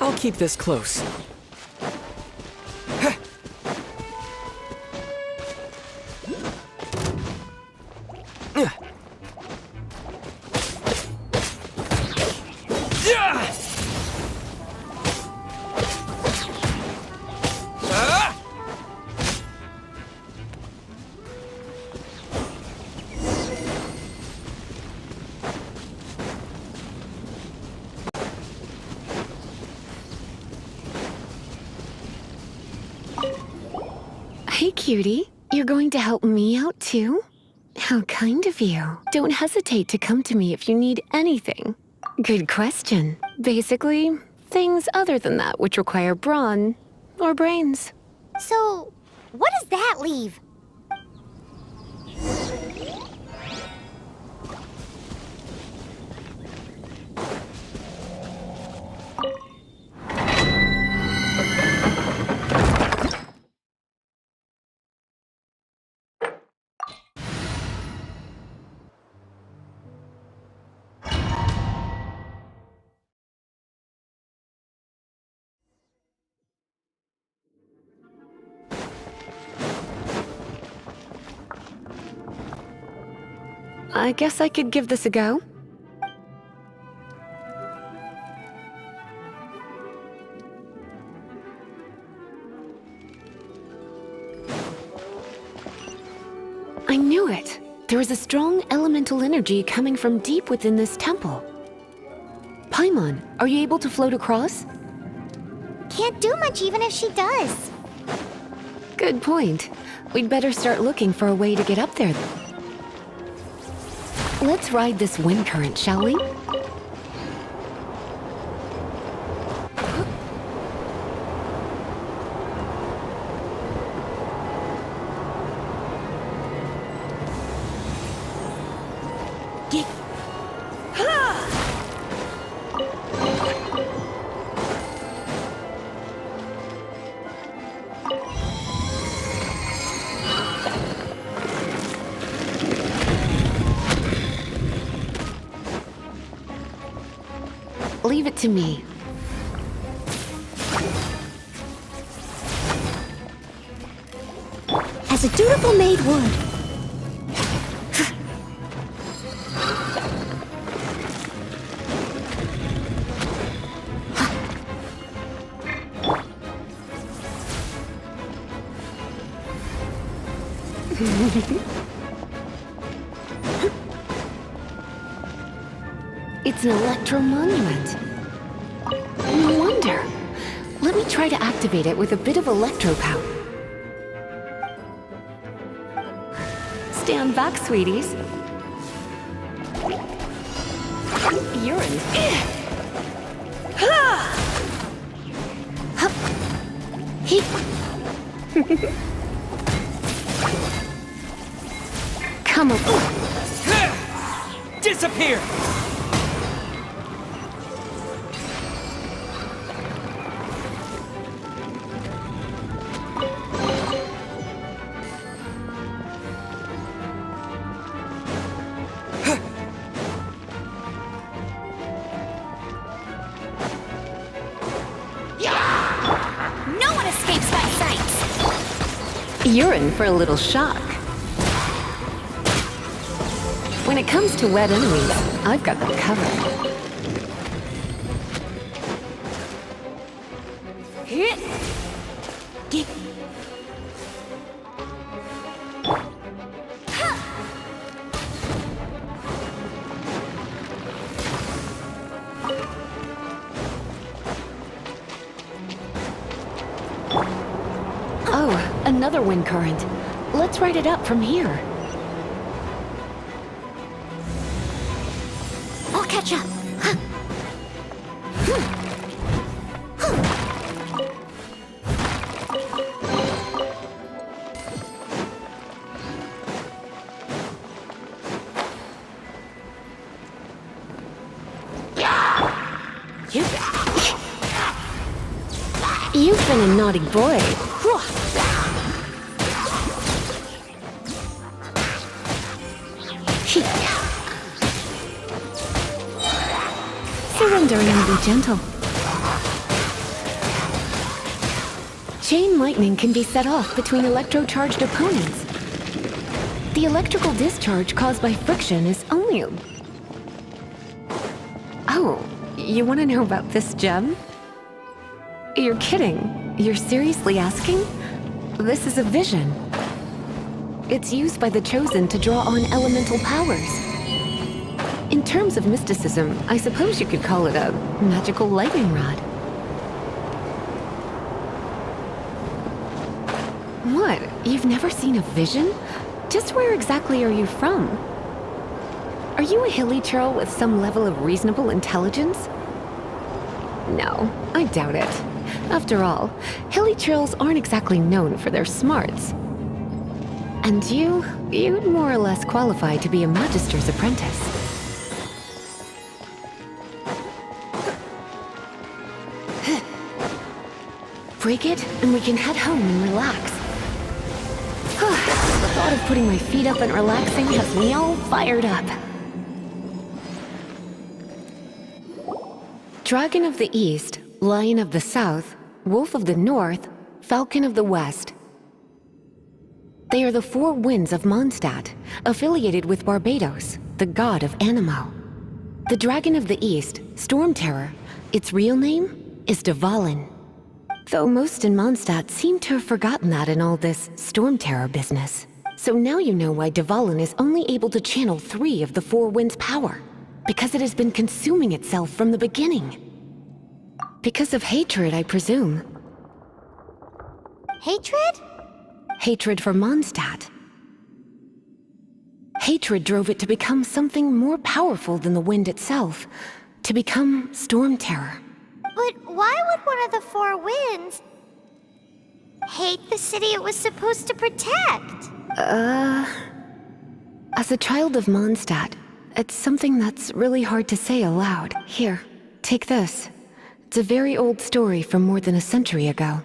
I'll keep this close. Hey, cutie. You're going to help me out, too? How kind of you. Don't hesitate to come to me if you need anything. Good question. Basically, things other than that which require brawn or brains. So, what does that leave? I guess I could give this a go. I knew it. There is a strong elemental energy coming from deep within this temple. Paimon, are you able to float across? Can't do much even if she does. Good point. We'd better start looking for a way to get up there. Let's ride this wind current, shall we? Leave it to me. As a dutiful maid would. It's an electro monument. No wonder. Let me try to activate it with a bit of electro power. Stand back, sweeties. You're in. Come on. Disappear! No one escapes my sight! You're in for a little shock. When it comes to wet enemies, I've got them covered. Oh, another wind current. Let's ride it up from here. I'll catch up. You've been a naughty boy. Surrender and be gentle. Chain lightning can be set off between electro-charged opponents. The electrical discharge caused by friction is only a... Oh, you want to know about this gem? You're kidding. You're seriously asking? This is a vision. It's used by the Chosen to draw on elemental powers. In terms of mysticism, I suppose you could call it a magical lightning rod. What? You've never seen a vision? Just where exactly are you from? Are you a hilly churl with some level of reasonable intelligence? No, I doubt it. After all, hilly churls aren't exactly known for their smarts. And you'd more or less qualify to be a magister's apprentice. Break it, and we can head home and relax. The thought of putting my feet up and relaxing has me all fired up. Dragon of the East, Lion of the South, Wolf of the North, Falcon of the West. They are the four winds of Mondstadt, affiliated with Barbados, the god of Anemo. The Dragon of the East, Storm Terror, its real name is Dvalin. Though most in Mondstadt seem to have forgotten that in all this Storm Terror business. So now you know why Dvalin is only able to channel 3 of the four winds' power. Because it has been consuming itself from the beginning. Because of hatred, I presume. Hatred? Hatred for Mondstadt. Hatred drove it to become something more powerful than the wind itself, to become Storm Terror. But why would one of the four winds hate the city it was supposed to protect? As a child of Mondstadt, it's something that's really hard to say aloud. Here, take this. It's a very old story from more than a century ago.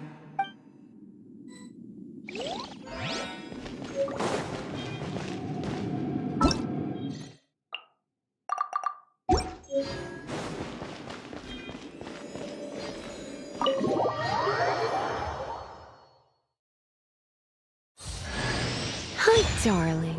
Hi, darling.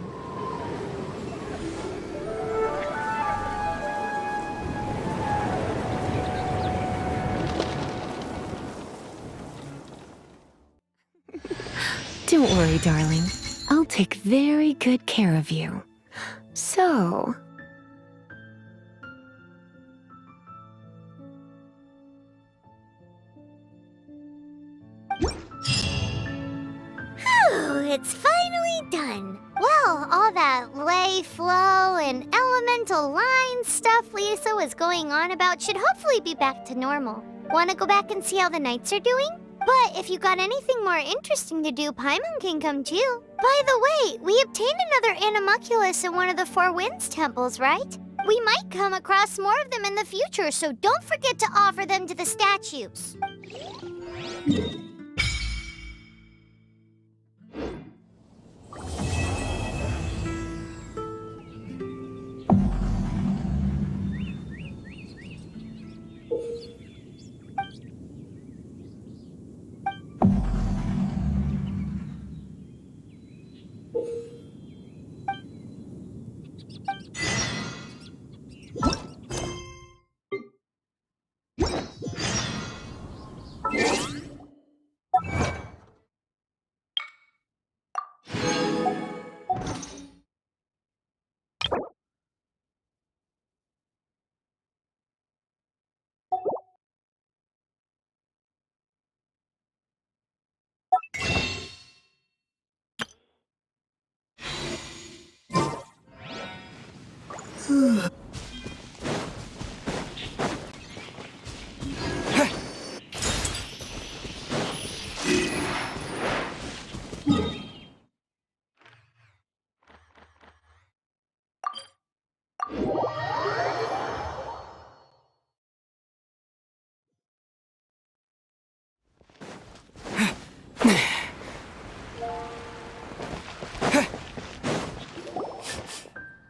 Don't worry, darling. I'll take very good care of you. So... Phew, it's finally done. Well, all that lay, flow, and elemental line stuff Lisa was going on about should hopefully be back to normal. Want to go back and see how the knights are doing? But if you got anything more interesting to do, Paimon can come too. By the way, we obtained another Animalculus in one of the Four Winds temples, right? We might come across more of them in the future, so don't forget to offer them to the statues.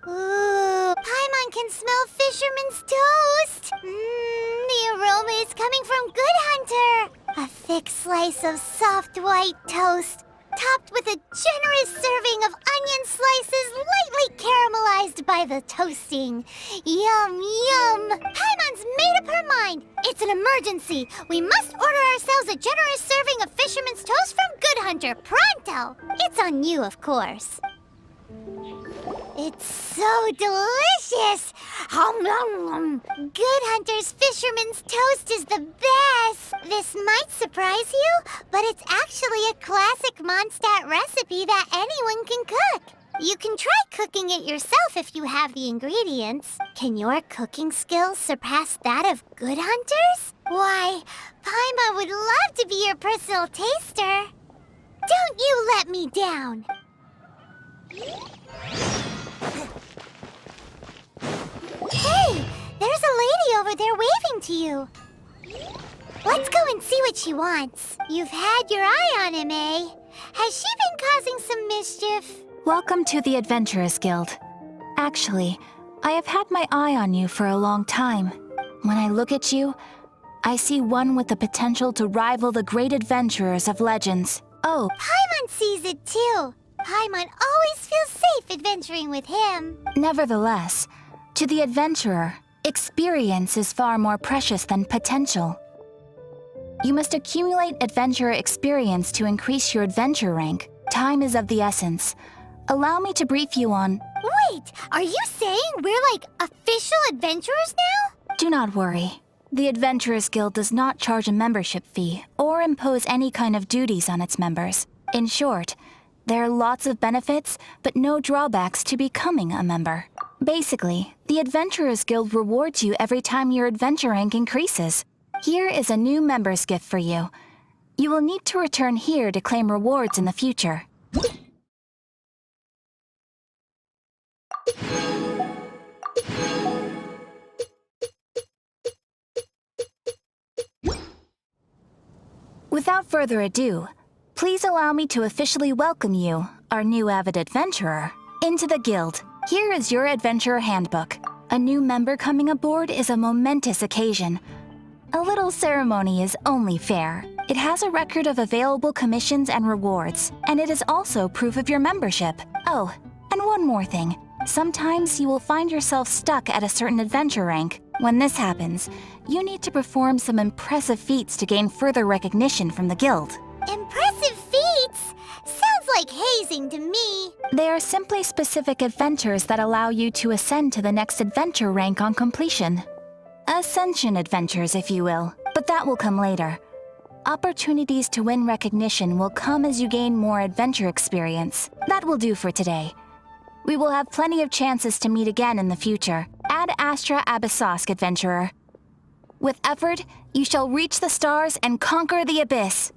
Ooh, Paimon can smell fisherman's toast. The aroma is coming from Good Hunter. A thick slice of soft white toast, topped with a generous serving of onion slices lightly caramelized by the toasting. Yum, yum. Paimon's made up her mind. It's an emergency. We must order ourselves a generous serving of fisherman's toast from Good Hunter, pronto. It's on you, of course. It's so delicious! Hum, nom, nom. Good Hunter's Fisherman's Toast is the best! This might surprise you, but it's actually a classic Mondstadt recipe that anyone can cook. You can try cooking it yourself if you have the ingredients. Can your cooking skills surpass that of Good Hunter's? Why, Paimon would love to be your personal taster. Don't you let me down! Hey, there's a lady over there waving to you. Let's go and see what she wants. You've had your eye on him, eh? Has she been causing some mischief? Welcome to the Adventurers Guild. Actually, I have had my eye on you for a long time. When I look at you, I see one with the potential to rival the great adventurers of legends. Oh, Paimon sees it too. Paimon always feels safe adventuring with him. nevertheless, to the adventurer, experience is far more precious than potential. You must accumulate adventurer experience to increase your adventure rank. Time is of the essence. Allow me to brief you on... Wait, are you saying we're like official adventurers now? Do not worry. The Adventurers Guild does not charge a membership fee or impose any kind of duties on its members. In short, There are lots of benefits, but no drawbacks to becoming a member. Basically, the Adventurers Guild rewards you every time your adventure rank increases. Here is a new member's gift for you. You will need to return here to claim rewards in the future. Without further ado, please allow me to officially welcome you, our new avid adventurer, into the guild. Here is your adventurer handbook. A new member coming aboard is a momentous occasion. A little ceremony is only fair. It has a record of available commissions and rewards, and it is also proof of your membership. Oh, and one more thing. Sometimes you will find yourself stuck at a certain adventure rank. When this happens, you need to perform some impressive feats to gain further recognition from the guild. Impressive feats? Sounds like hazing to me. They are simply specific adventures that allow you to ascend to the next adventure rank on completion. Ascension adventures, if you will, but that will come later. Opportunities to win recognition will come as you gain more adventure experience. That will do for today. We will have plenty of chances to meet again in the future. Ad Astra Abyssosk, adventurer. With effort, you shall reach the stars and conquer the abyss.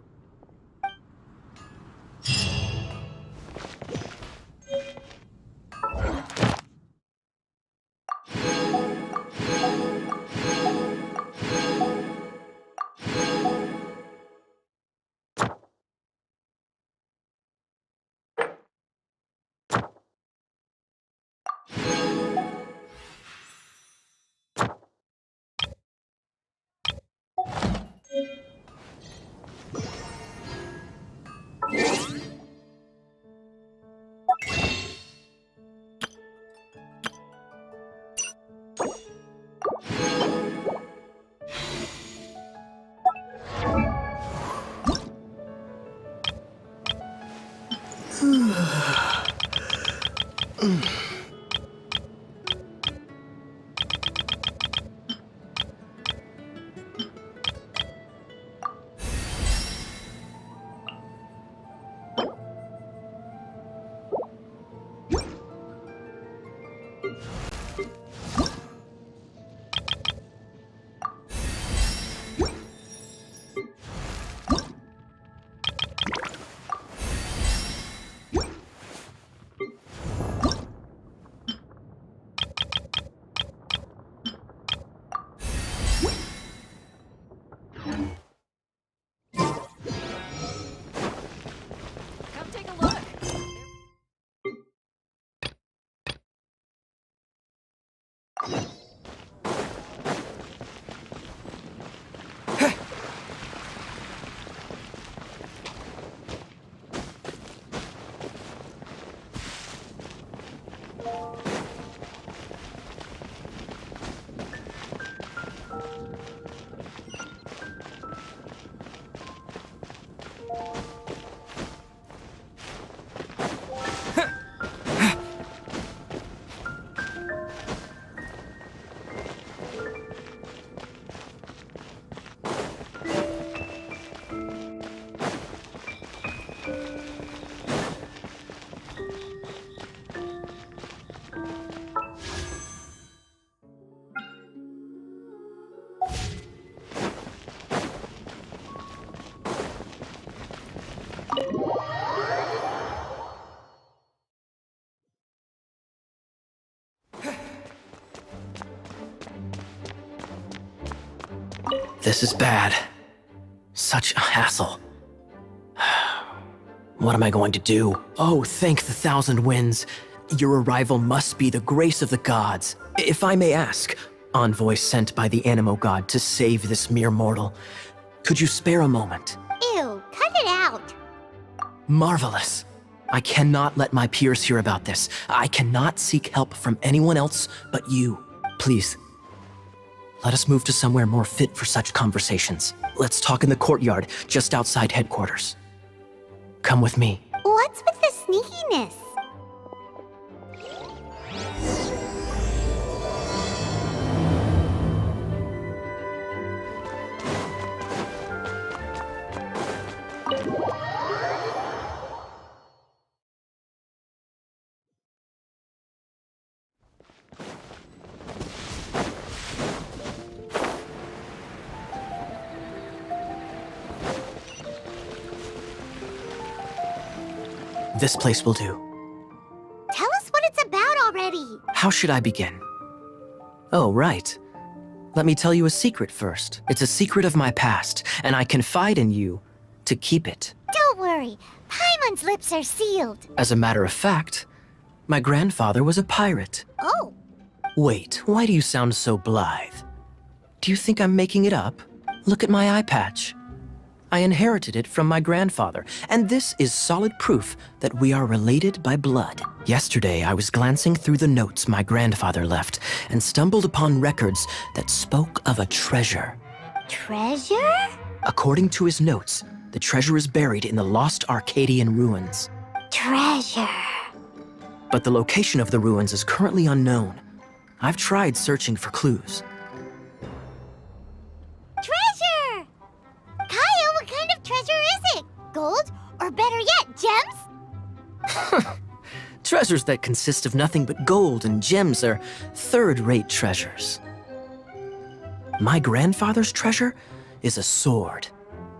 Come take a look. This is bad. Such a hassle. What am I going to do? Oh, thank the thousand winds. Your arrival must be the grace of the gods. If I may ask, envoy sent by the Animo god to save this mere mortal, could you spare a moment? Ew, cut it out. Marvelous. I cannot let my peers hear about this. I cannot seek help from anyone else but you. Please, let us move to somewhere more fit for such conversations. Let's talk in the courtyard, just outside headquarters. Come with me. What's with the sneakiness? This place will do. Tell us what it's about already. How should I begin? Oh, right. Let me tell you a secret first. It's a secret of my past, and I confide in you to keep it. Don't worry. Paimon's lips are sealed. As a matter of fact, my grandfather was a pirate. Oh. Wait, why do you sound so blithe? Do you think I'm making it up? Look at my eye patch. I inherited it from my grandfather, and this is solid proof that we are related by blood. Yesterday, I was glancing through the notes my grandfather left and stumbled upon records that spoke of a treasure. Treasure? According to his notes, the treasure is buried in the lost Arcadian ruins. Treasure. But the location of the ruins is currently unknown. I've tried searching for clues. Treasure! Kaya, what kind of treasure is it? Gold? Or better yet, gems? Treasures that consist of nothing but gold and gems are third-rate treasures. My grandfather's treasure is a sword.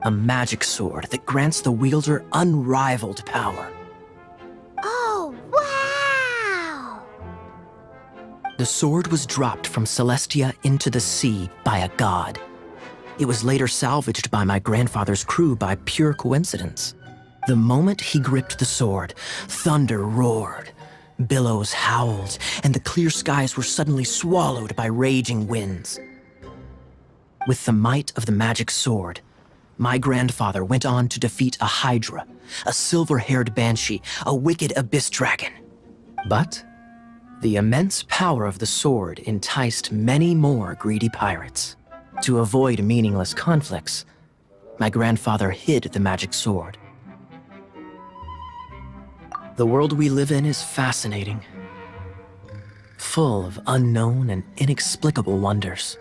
A magic sword that grants the wielder unrivaled power. Oh, wow! The sword was dropped from Celestia into the sea by a god. It was later salvaged by my grandfather's crew by pure coincidence. The moment he gripped the sword, thunder roared, billows howled, and the clear skies were suddenly swallowed by raging winds. With the might of the magic sword, my grandfather went on to defeat a hydra, a silver-haired banshee, a wicked abyss dragon. But the immense power of the sword enticed many more greedy pirates. To avoid meaningless conflicts, my grandfather hid the magic sword. The world we live in is fascinating, full of unknown and inexplicable wonders.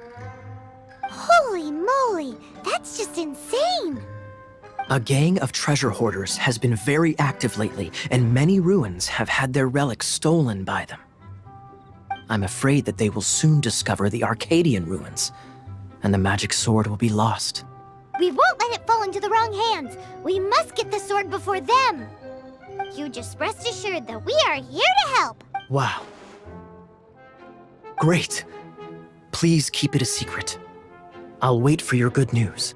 Holy moly, that's just insane! A gang of treasure hoarders has been very active lately, and many ruins have had their relics stolen by them. I'm afraid that they will soon discover the Arcadian ruins, and the magic sword will be lost. We won't let it fall into the wrong hands. We must get the sword before them. You just rest assured that we are here to help. Wow. Great. Please keep it a secret. I'll wait for your good news.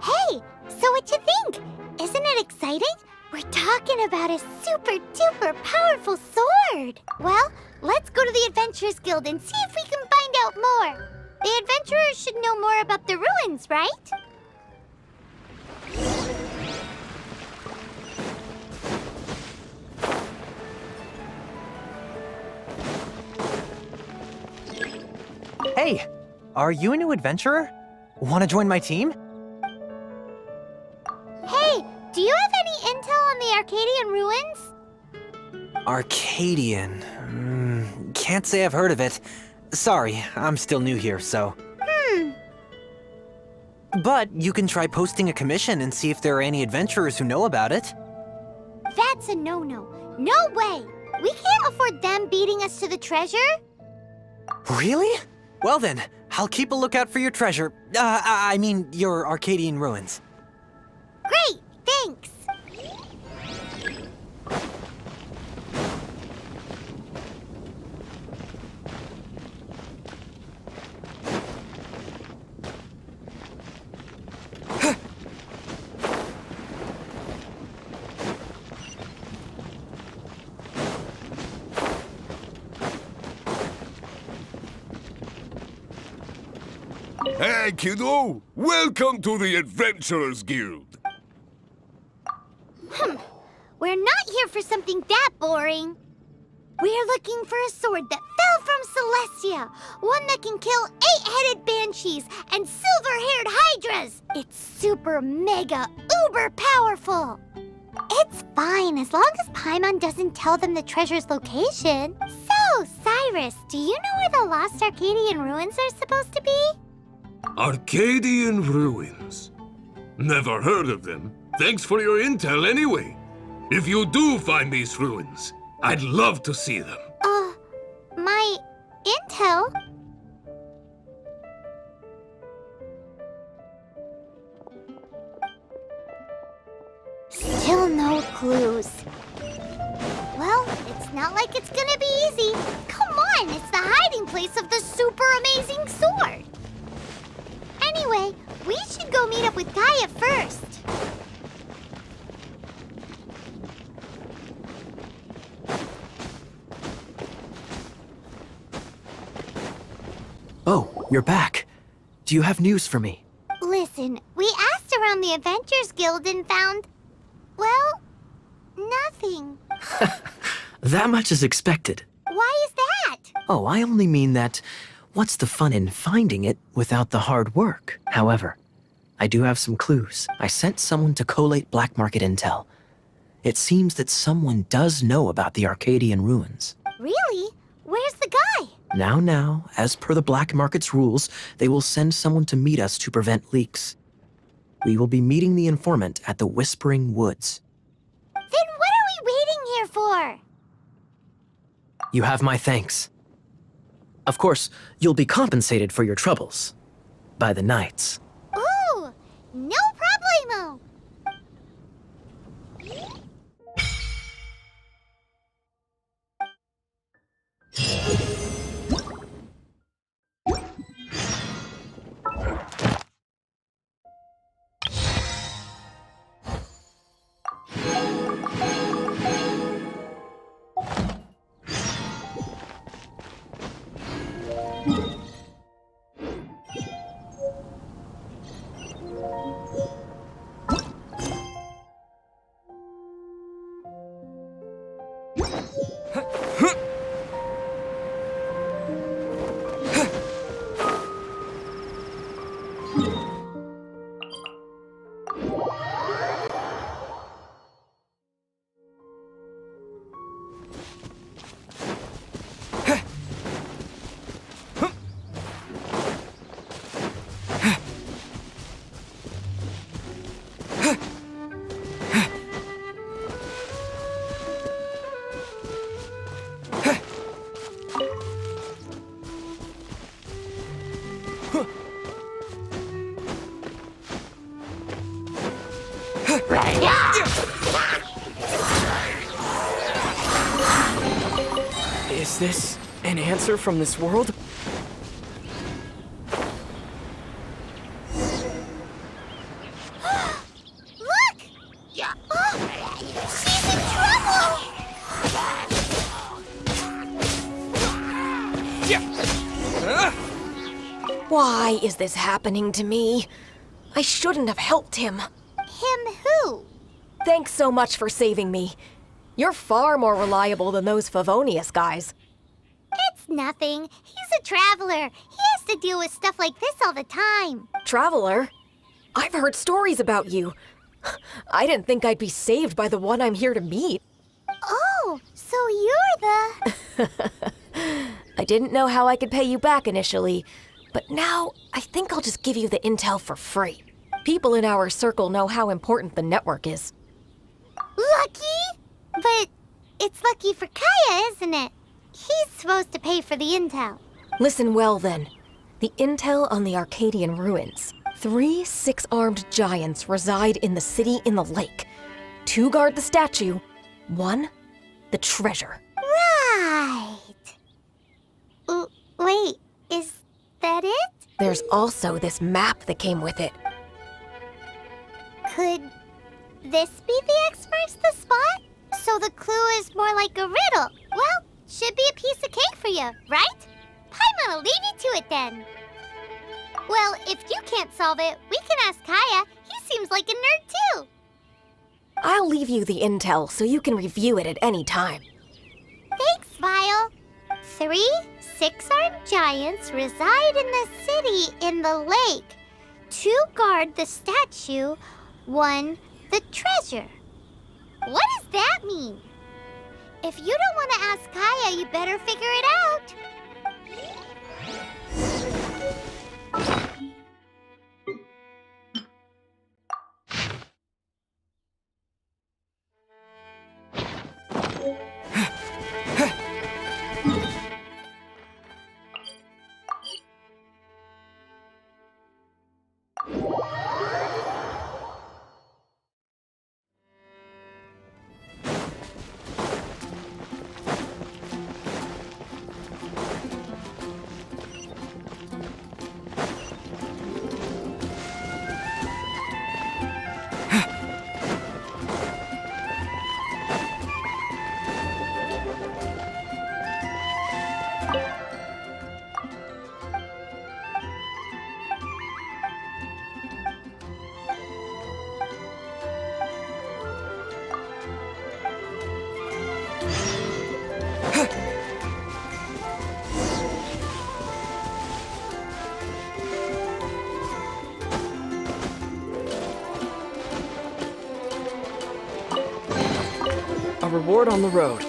Hey, so what you think? Isn't it exciting? We're talking about a super duper powerful sword. Well, let's go to the Adventurers Guild and see if we can find out more. The adventurers should know more about the ruins, right? Hey, are you a new adventurer? Want to join my team? Hey, do you have any intel on the Arcadian ruins? Arcadian. Can't say I've heard of it. Sorry, I'm still new here, so. But you can try posting a commission and see if there are any adventurers who know about it. That's a no-no. No way! We can't afford them beating us to the treasure. Really? Well then, I'll keep a lookout for your treasure. I mean, your Arcadian ruins. Great, thanks. Hey, kiddo! Welcome to the Adventurers Guild! We're not here for something that boring. We're looking for a sword that fell from Celestia. One that can kill 8-headed banshees and silver-haired hydras. It's super mega uber powerful. It's fine as long as Paimon doesn't tell them the treasure's location. So, Cyrus, do you know where the lost Arcadian ruins are supposed to be? Arcadian ruins. Never heard of them. Thanks for your intel anyway. If you do find these ruins, I'd love to see them. My intel? Still no clues. Well, it's not like it's gonna be easy. Come on, it's the hiding place of the super amazing sword. Anyway, we should go meet up with Kaya first. Oh, you're back. Do you have news for me? Listen, we asked around the Adventurers Guild and found, well, nothing. That much is expected. Why is that? Oh, I only mean that what's the fun in finding it without the hard work? However, I do have some clues. I sent someone to collate black market intel. It seems that someone does know about the Arcadian ruins. Really? Where's the guy? Now, as per the black market's rules, they will send someone to meet us to prevent leaks. We will be meeting the informant at the Whispering Woods. Then what are we waiting here for? You have my thanks. Of course, you'll be compensated for your troubles. By the knights. Ooh, no problemo. Is this an answer from this world? Look! Oh, she's in trouble! Why is this happening to me? I shouldn't have helped him. Him who? Thanks so much for saving me. You're far more reliable than those Favonius guys. It's nothing. He's a traveler. He has to deal with stuff like this all the time. Traveler? I've heard stories about you. I didn't think I'd be saved by the one I'm here to meet. Oh, so you're the... I didn't know how I could pay you back initially, but now I think I'll just give you the intel for free. People in our circle know how important the network is. Lucky? But it's lucky for Kaya, isn't it? He's supposed to pay for the intel. Listen well then. The intel on the Arcadian ruins. 3 6-armed giants reside in the city in the lake. 2 guard the statue, 1 the treasure. Right. Wait, is that it? There's also this map that came with it. Could this be the experts the spot? So the clue is more like a riddle. Well, should be a piece of cake for you, right? Paimon'll leave you to it then. Well, if you can't solve it, we can ask Kaya. He seems like a nerd too. I'll leave you the intel so you can review it at any time. Thanks, Vile. 3 6-armed giants reside in the city in the lake. 2 guard the statue, 1 the treasure. What does that mean? If you don't want to ask Kaya, you better figure it out. reward on the road.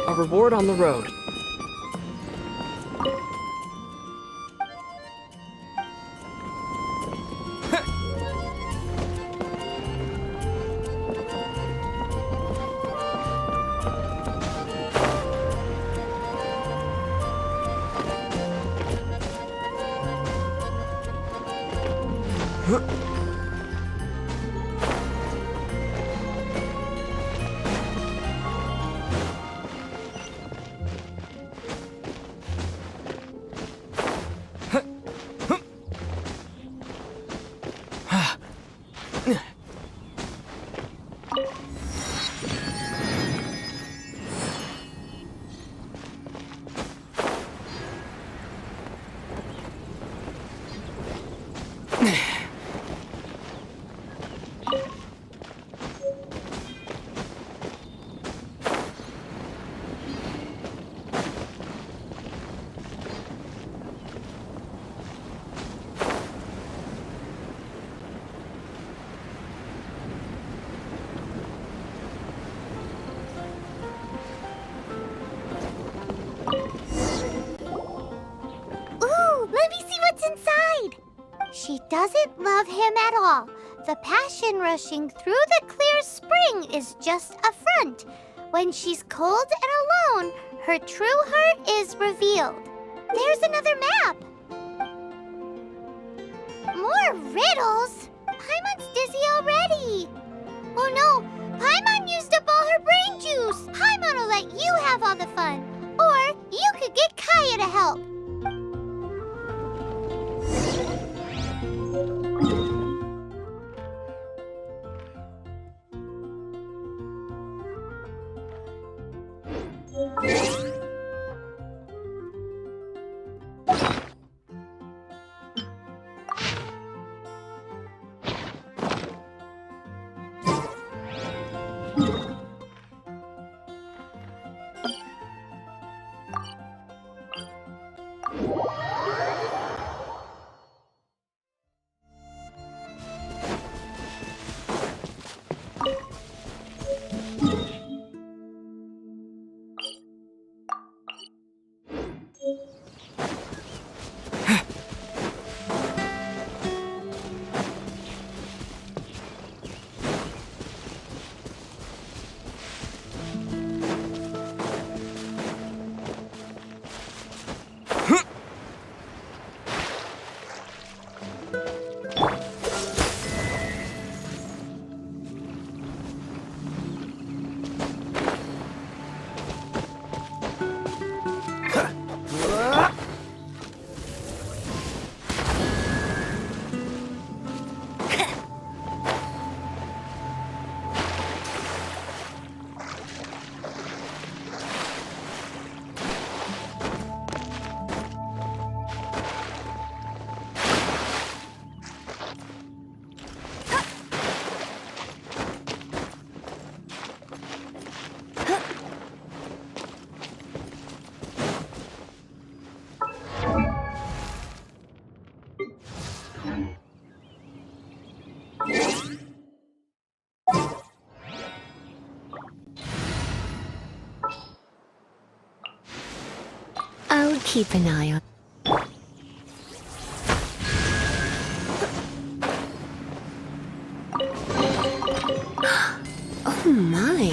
A reward on the road. Let me see what's inside. She doesn't love him at all. The passion rushing through the clear spring is just a front. When she's cold and alone, her true heart is revealed. There's another map. More riddles? Paimon's dizzy already. Oh no, Paimon used up all her brain juice. Paimon will let you have all the fun. Or you could get Kaya to help. I'll keep an eye on. Oh my.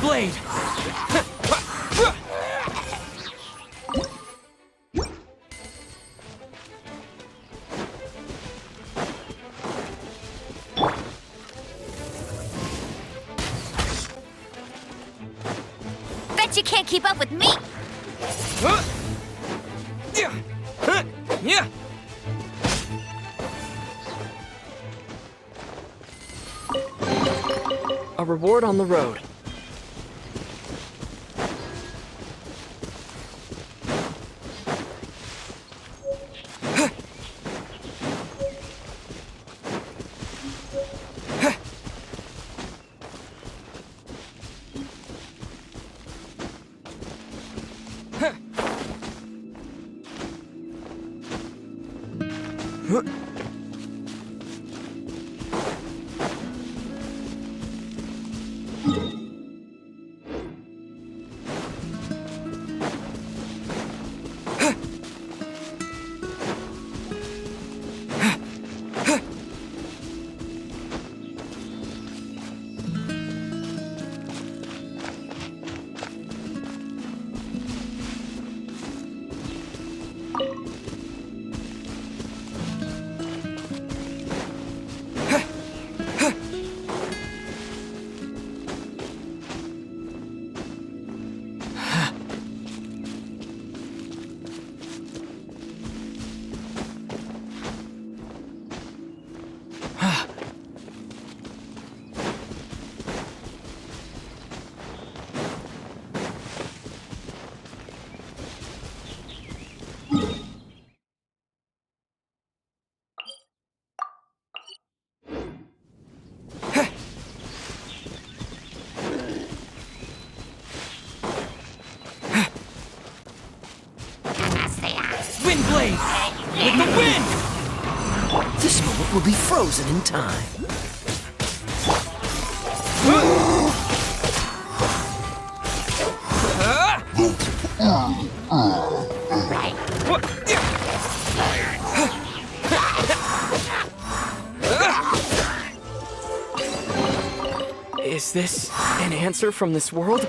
blade! Bet you can't keep up with me! Yeah! A reward on the road. Wind blade! With the wind! This moment will be frozen in time. Is this an answer from this world?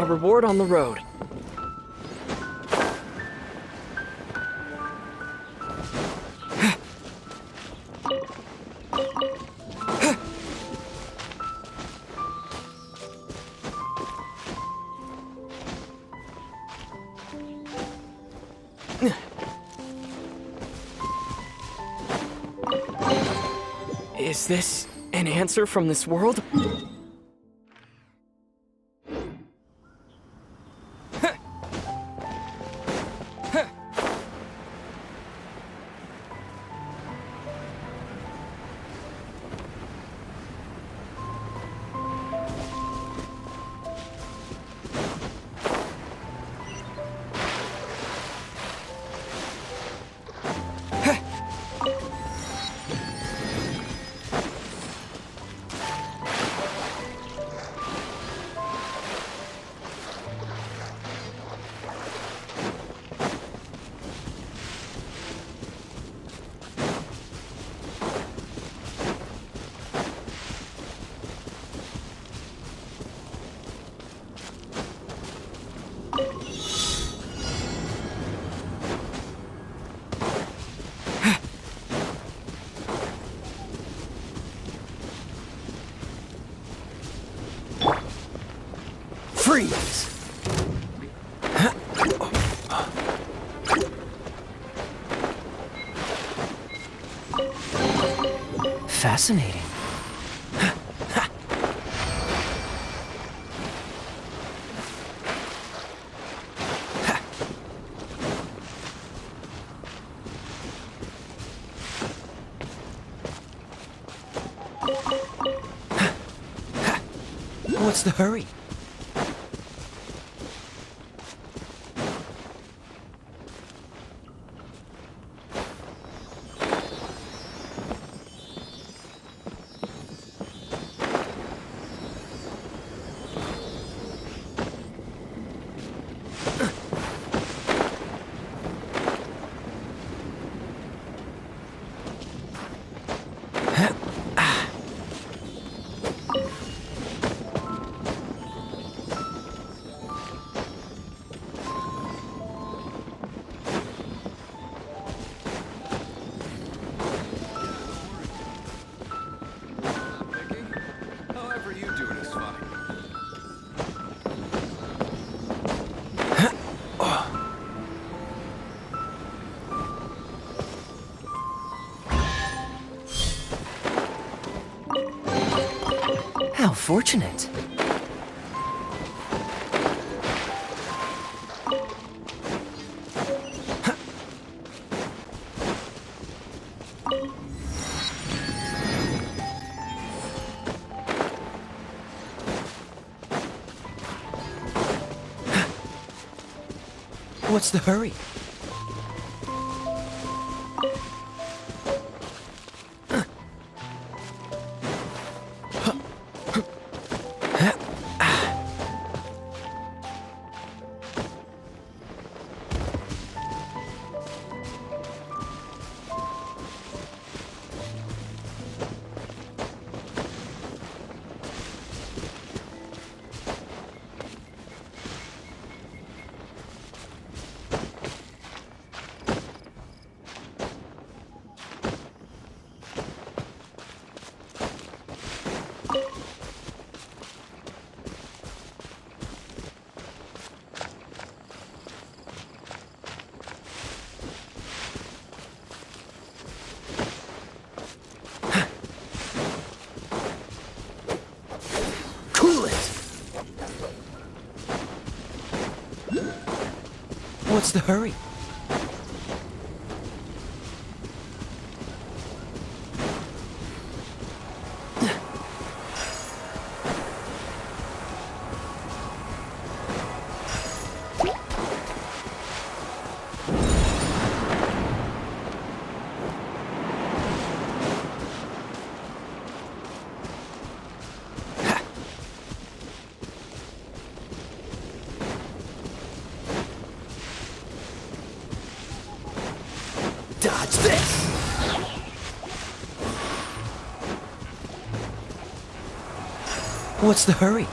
A reward on the road. Is this an answer from this world? Freeze! Fascinating. What's the hurry? However you do it is fine. How fortunate. What's the hurry? What's the hurry? Dodge this! What's the hurry?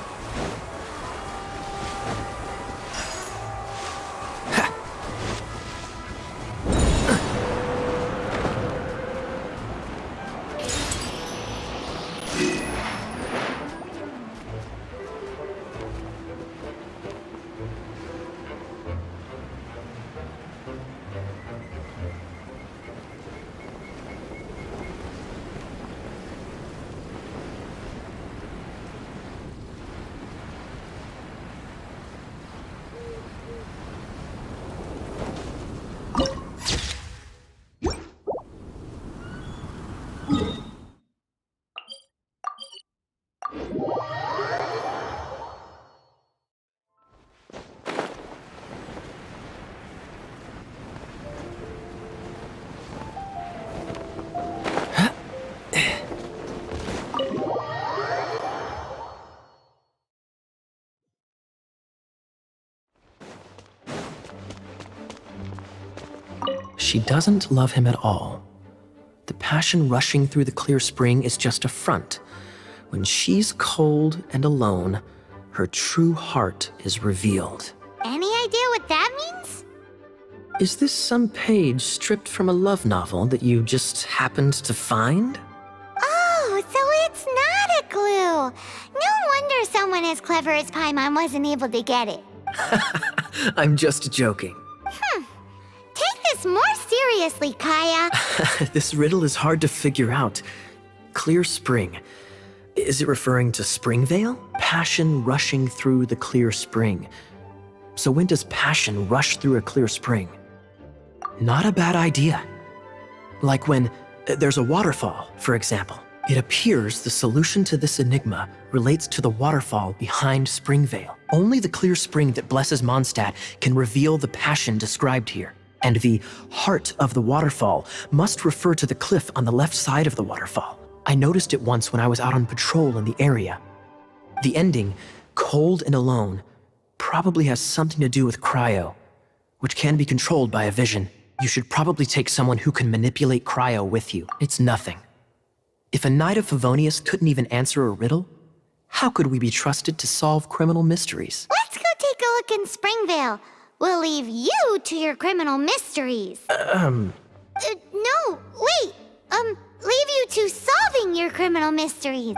She doesn't love him at all. The passion rushing through the clear spring is just a front. When she's cold and alone, her true heart is revealed. Any idea what that means? Is this some page stripped from a love novel that you just happened to find? Oh, so it's not a clue. No wonder someone as clever as Paimon wasn't able to get it. I'm just joking. Take this more seriously, Kaya. This riddle is hard to figure out. Clear spring. Is it referring to Springvale? Passion rushing through the clear spring. So when does passion rush through a clear spring? Not a bad idea. Like when there's a waterfall, for example. It appears the solution to this enigma relates to the waterfall behind Springvale. Only the clear spring that blesses Mondstadt can reveal the passion described here. And the heart of the waterfall must refer to the cliff on the left side of the waterfall. I noticed it once when I was out on patrol in the area. The ending, cold and alone, probably has something to do with cryo, which can be controlled by a vision. You should probably take someone who can manipulate cryo with you. It's nothing. If a Knight of Favonius couldn't even answer a riddle, how could we be trusted to solve criminal mysteries? Let's go take a look in Springvale. We'll leave you to your criminal mysteries. No, wait. Leave you to solving your criminal mysteries.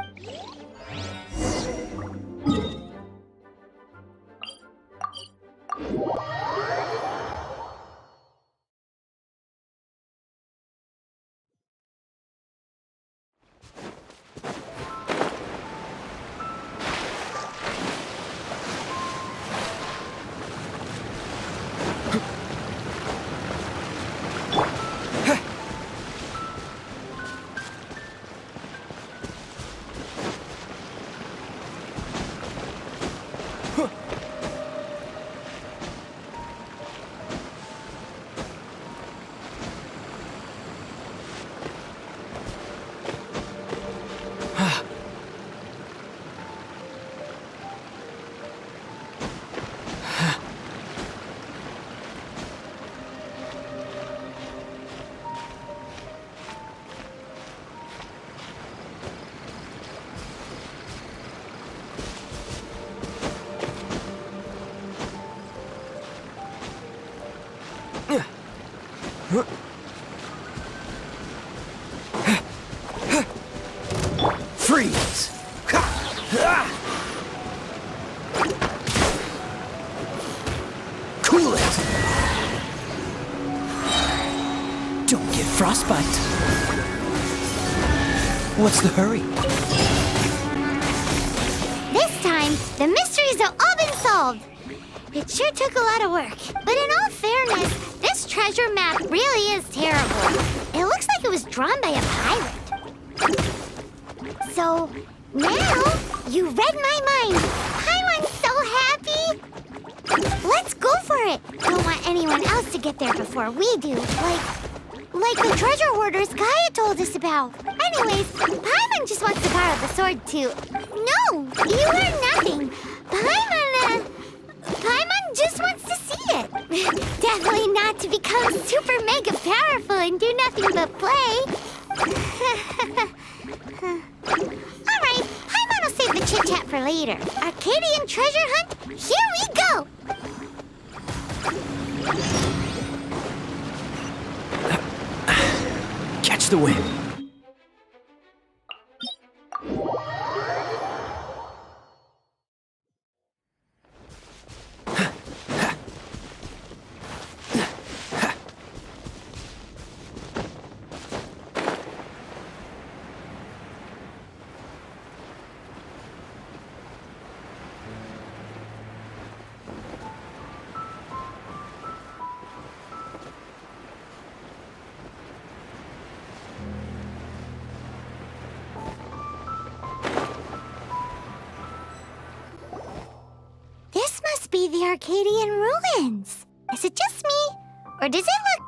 Freeze! Cool it! Don't get frostbite. What's the hurry? This time, the mysteries have all been solved. It sure took a lot of work. But in all fairness, this treasure map really is terrible. It looks like it was drawn by a pirate. So, now, you read my mind. Paimon's so happy. Let's go for it. Don't want anyone else to get there before we do. Like the treasure hoarders Kaya told us about. Anyways, Paimon just wants to borrow the sword too. No, you learn nothing. Paimon just wants to see it. Definitely not to become super mega powerful and do nothing but play. Alright, Paimon will save the chit-chat for later. Arcadian treasure hunt, here we go! Catch the wind. the Arcadian ruins. Is it just me? Or does it look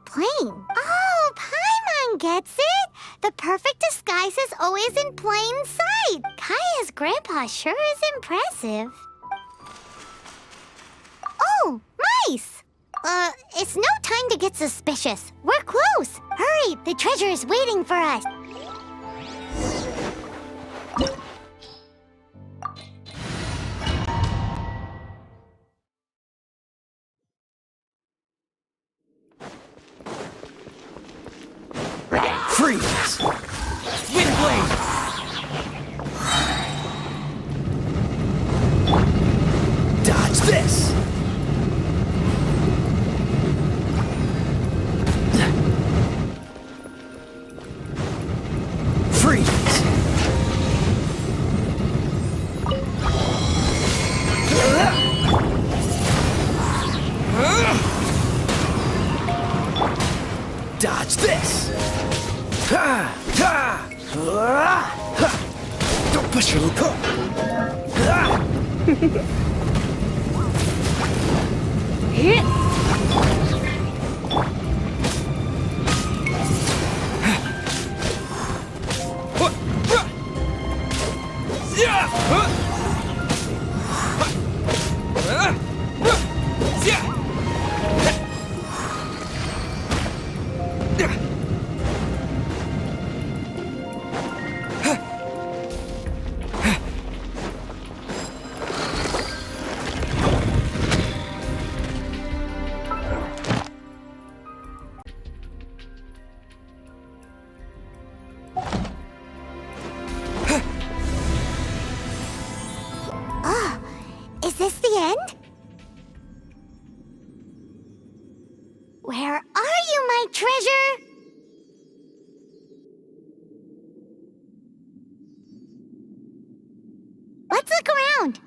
plain? Oh, Paimon gets it! The perfect disguise is always in plain sight. Kaya's grandpa sure is impressive. Oh, mice! It's no time to get suspicious. We're close. Hurry, the treasure is waiting for us. Freeze! Windblade! Dodge this! Freeze! Dodge this! Don't push your little Is this the end? Where are you, my treasure? Let's look around.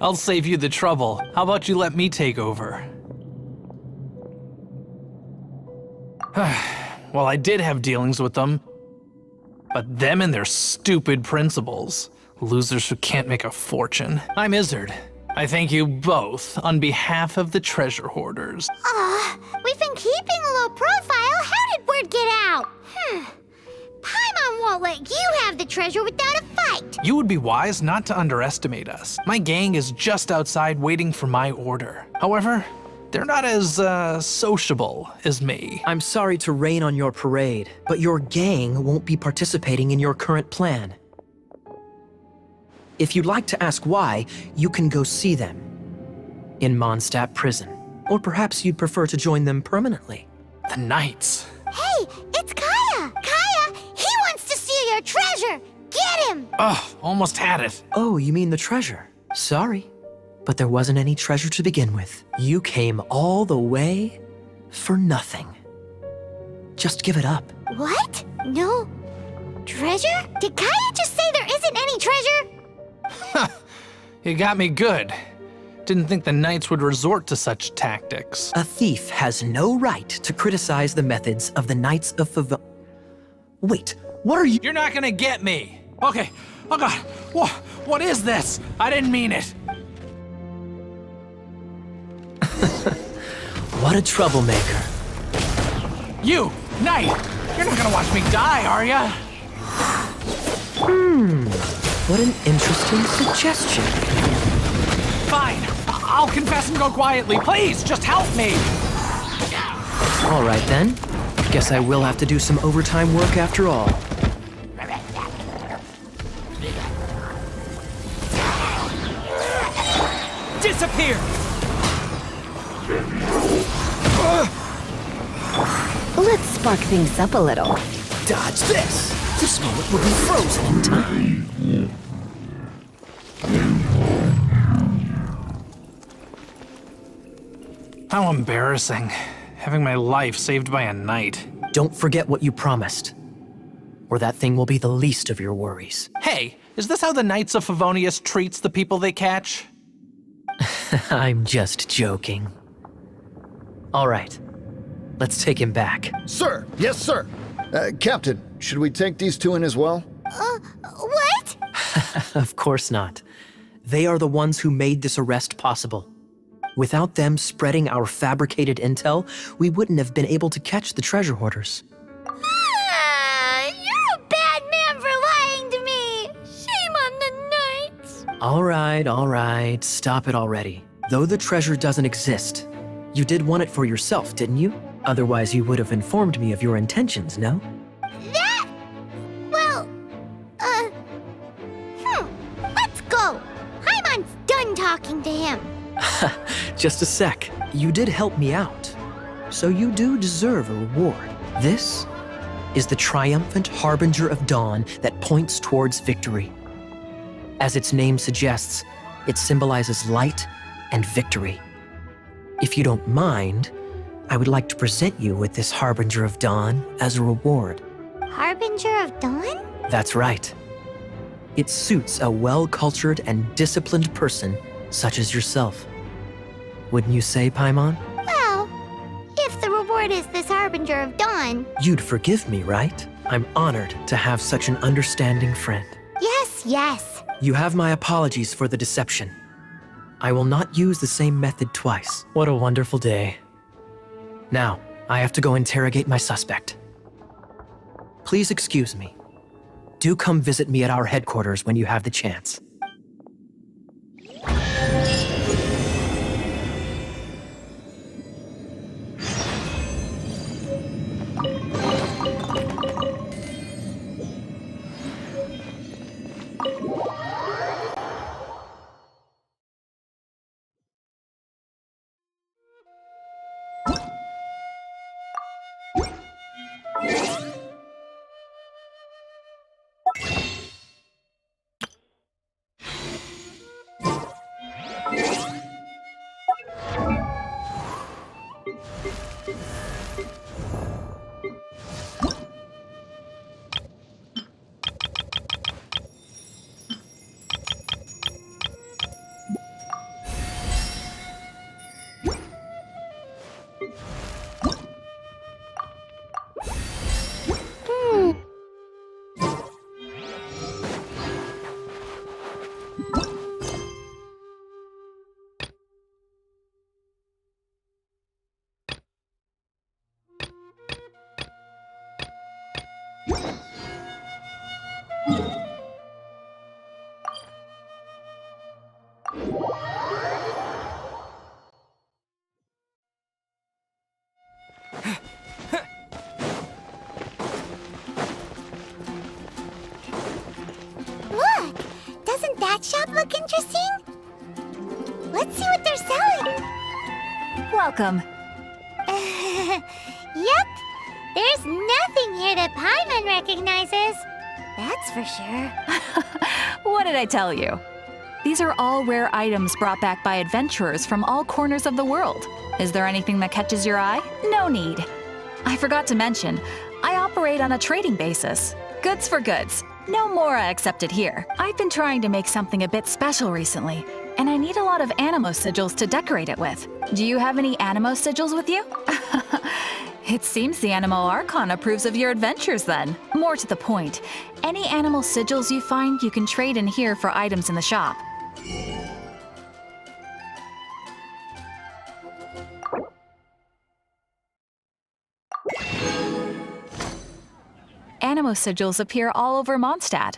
I'll save you the trouble. How about you let me take over? Well, I did have dealings with them. But them and their stupid principles. Losers who can't make a fortune. I'm Izzard. I thank you both on behalf of the treasure hoarders. We've been keeping a low profile. How did word get out? Paimon won't let you have the treasure without a fight. You would be wise not to underestimate us. My gang is just outside waiting for my order. However, they're not as, sociable as me. I'm sorry to rain on your parade, but your gang won't be participating in your current plan. If you'd like to ask why, you can go see them in Mondstadt prison. Or perhaps you'd prefer to join them permanently. The Knights. Hey, it's Kaya! Kaya, he wants to steal your treasure! Get him! Ugh, almost had it. Oh, you mean the treasure? Sorry, but there wasn't any treasure to begin with. You came all the way for nothing. Just give it up. What? No treasure? Did Kaya just say there isn't any treasure? You got me good. Didn't think the Knights would resort to such tactics. A thief has no right to criticize the methods of the Knights of Wait, what are you— You're not gonna get me. Okay, oh god, what is this? I didn't mean it. What a troublemaker. You, Knight, you're not gonna watch me die, are ya? What an interesting suggestion. Fine, I'll confess and go quietly. Please, just help me. All right then. Guess I will have to do some overtime work after all. Disappear! Let's spark things up a little. Dodge this! This moment will be frozen in time. How embarrassing. Having my life saved by a knight. Don't forget what you promised, or that thing will be the least of your worries. Hey, is this how the Knights of Favonius treats the people they catch? I'm just joking. All right, let's take him back. Sir! Yes, sir! Captain, should we take these two in as well? What? Of course not. They are the ones who made this arrest possible. Without them spreading our fabricated intel, we wouldn't have been able to catch the treasure hoarders. You're a bad man for lying to me. Shame on the knights. All right, stop it already. Though the treasure doesn't exist, you did want it for yourself, didn't you? Otherwise, you would have informed me of your intentions, no? That? Well, let's go. Paimon's done talking to him. Just a sec. You did help me out, so you do deserve a reward. This is the triumphant harbinger of dawn that points towards victory. As its name suggests, it symbolizes light and victory. If you don't mind, I would like to present you with this harbinger of dawn as a reward. Harbinger of Dawn? That's right. It suits a well-cultured and disciplined person such as yourself. Wouldn't you say, Paimon? Well, if the reward is this Harbinger of Dawn... You'd forgive me, right? I'm honored to have such an understanding friend. Yes. You have my apologies for the deception. I will not use the same method twice. What a wonderful day. Now, I have to go interrogate my suspect. Please excuse me. Do come visit me at our headquarters when you have the chance. Look! Doesn't that shop look interesting? Let's see what they're selling. Welcome. Yep. There's nothing here that Paimon recognizes. That's for sure. What did I tell you? These are all rare items brought back by adventurers from all corners of the world. Is there anything that catches your eye? No need. I forgot to mention, I operate on a trading basis. Goods for goods. No Mora accepted here. I've been trying to make something a bit special recently, and I need a lot of animo sigils to decorate it with. Do you have any animo sigils with you? It seems the Animo Archon approves of your adventures then. More to the point, any animal sigils you find you can trade in here for items in the shop. Animo sigils appear all over Mondstadt.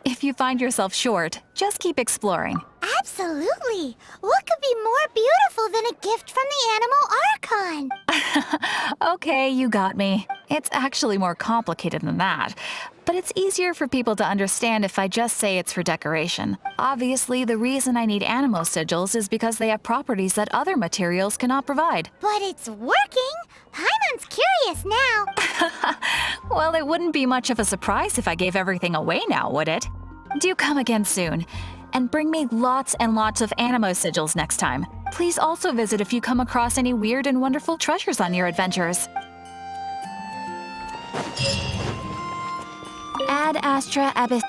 If you find yourself short, just keep exploring. Absolutely. What could be more beautiful than a gift from the Animal Archon? Okay, you got me. It's actually more complicated than that. But it's easier for people to understand if I just say it's for decoration. Obviously, the reason I need animo sigils is because they have properties that other materials cannot provide. But it's working. Paimon's curious now. Well, it wouldn't be much of a surprise if I gave everything away now, would it? Do come again soon. And bring me lots and lots of animo sigils next time. Please also visit if you come across any weird and wonderful treasures on your adventures. Ad Astra Abyss.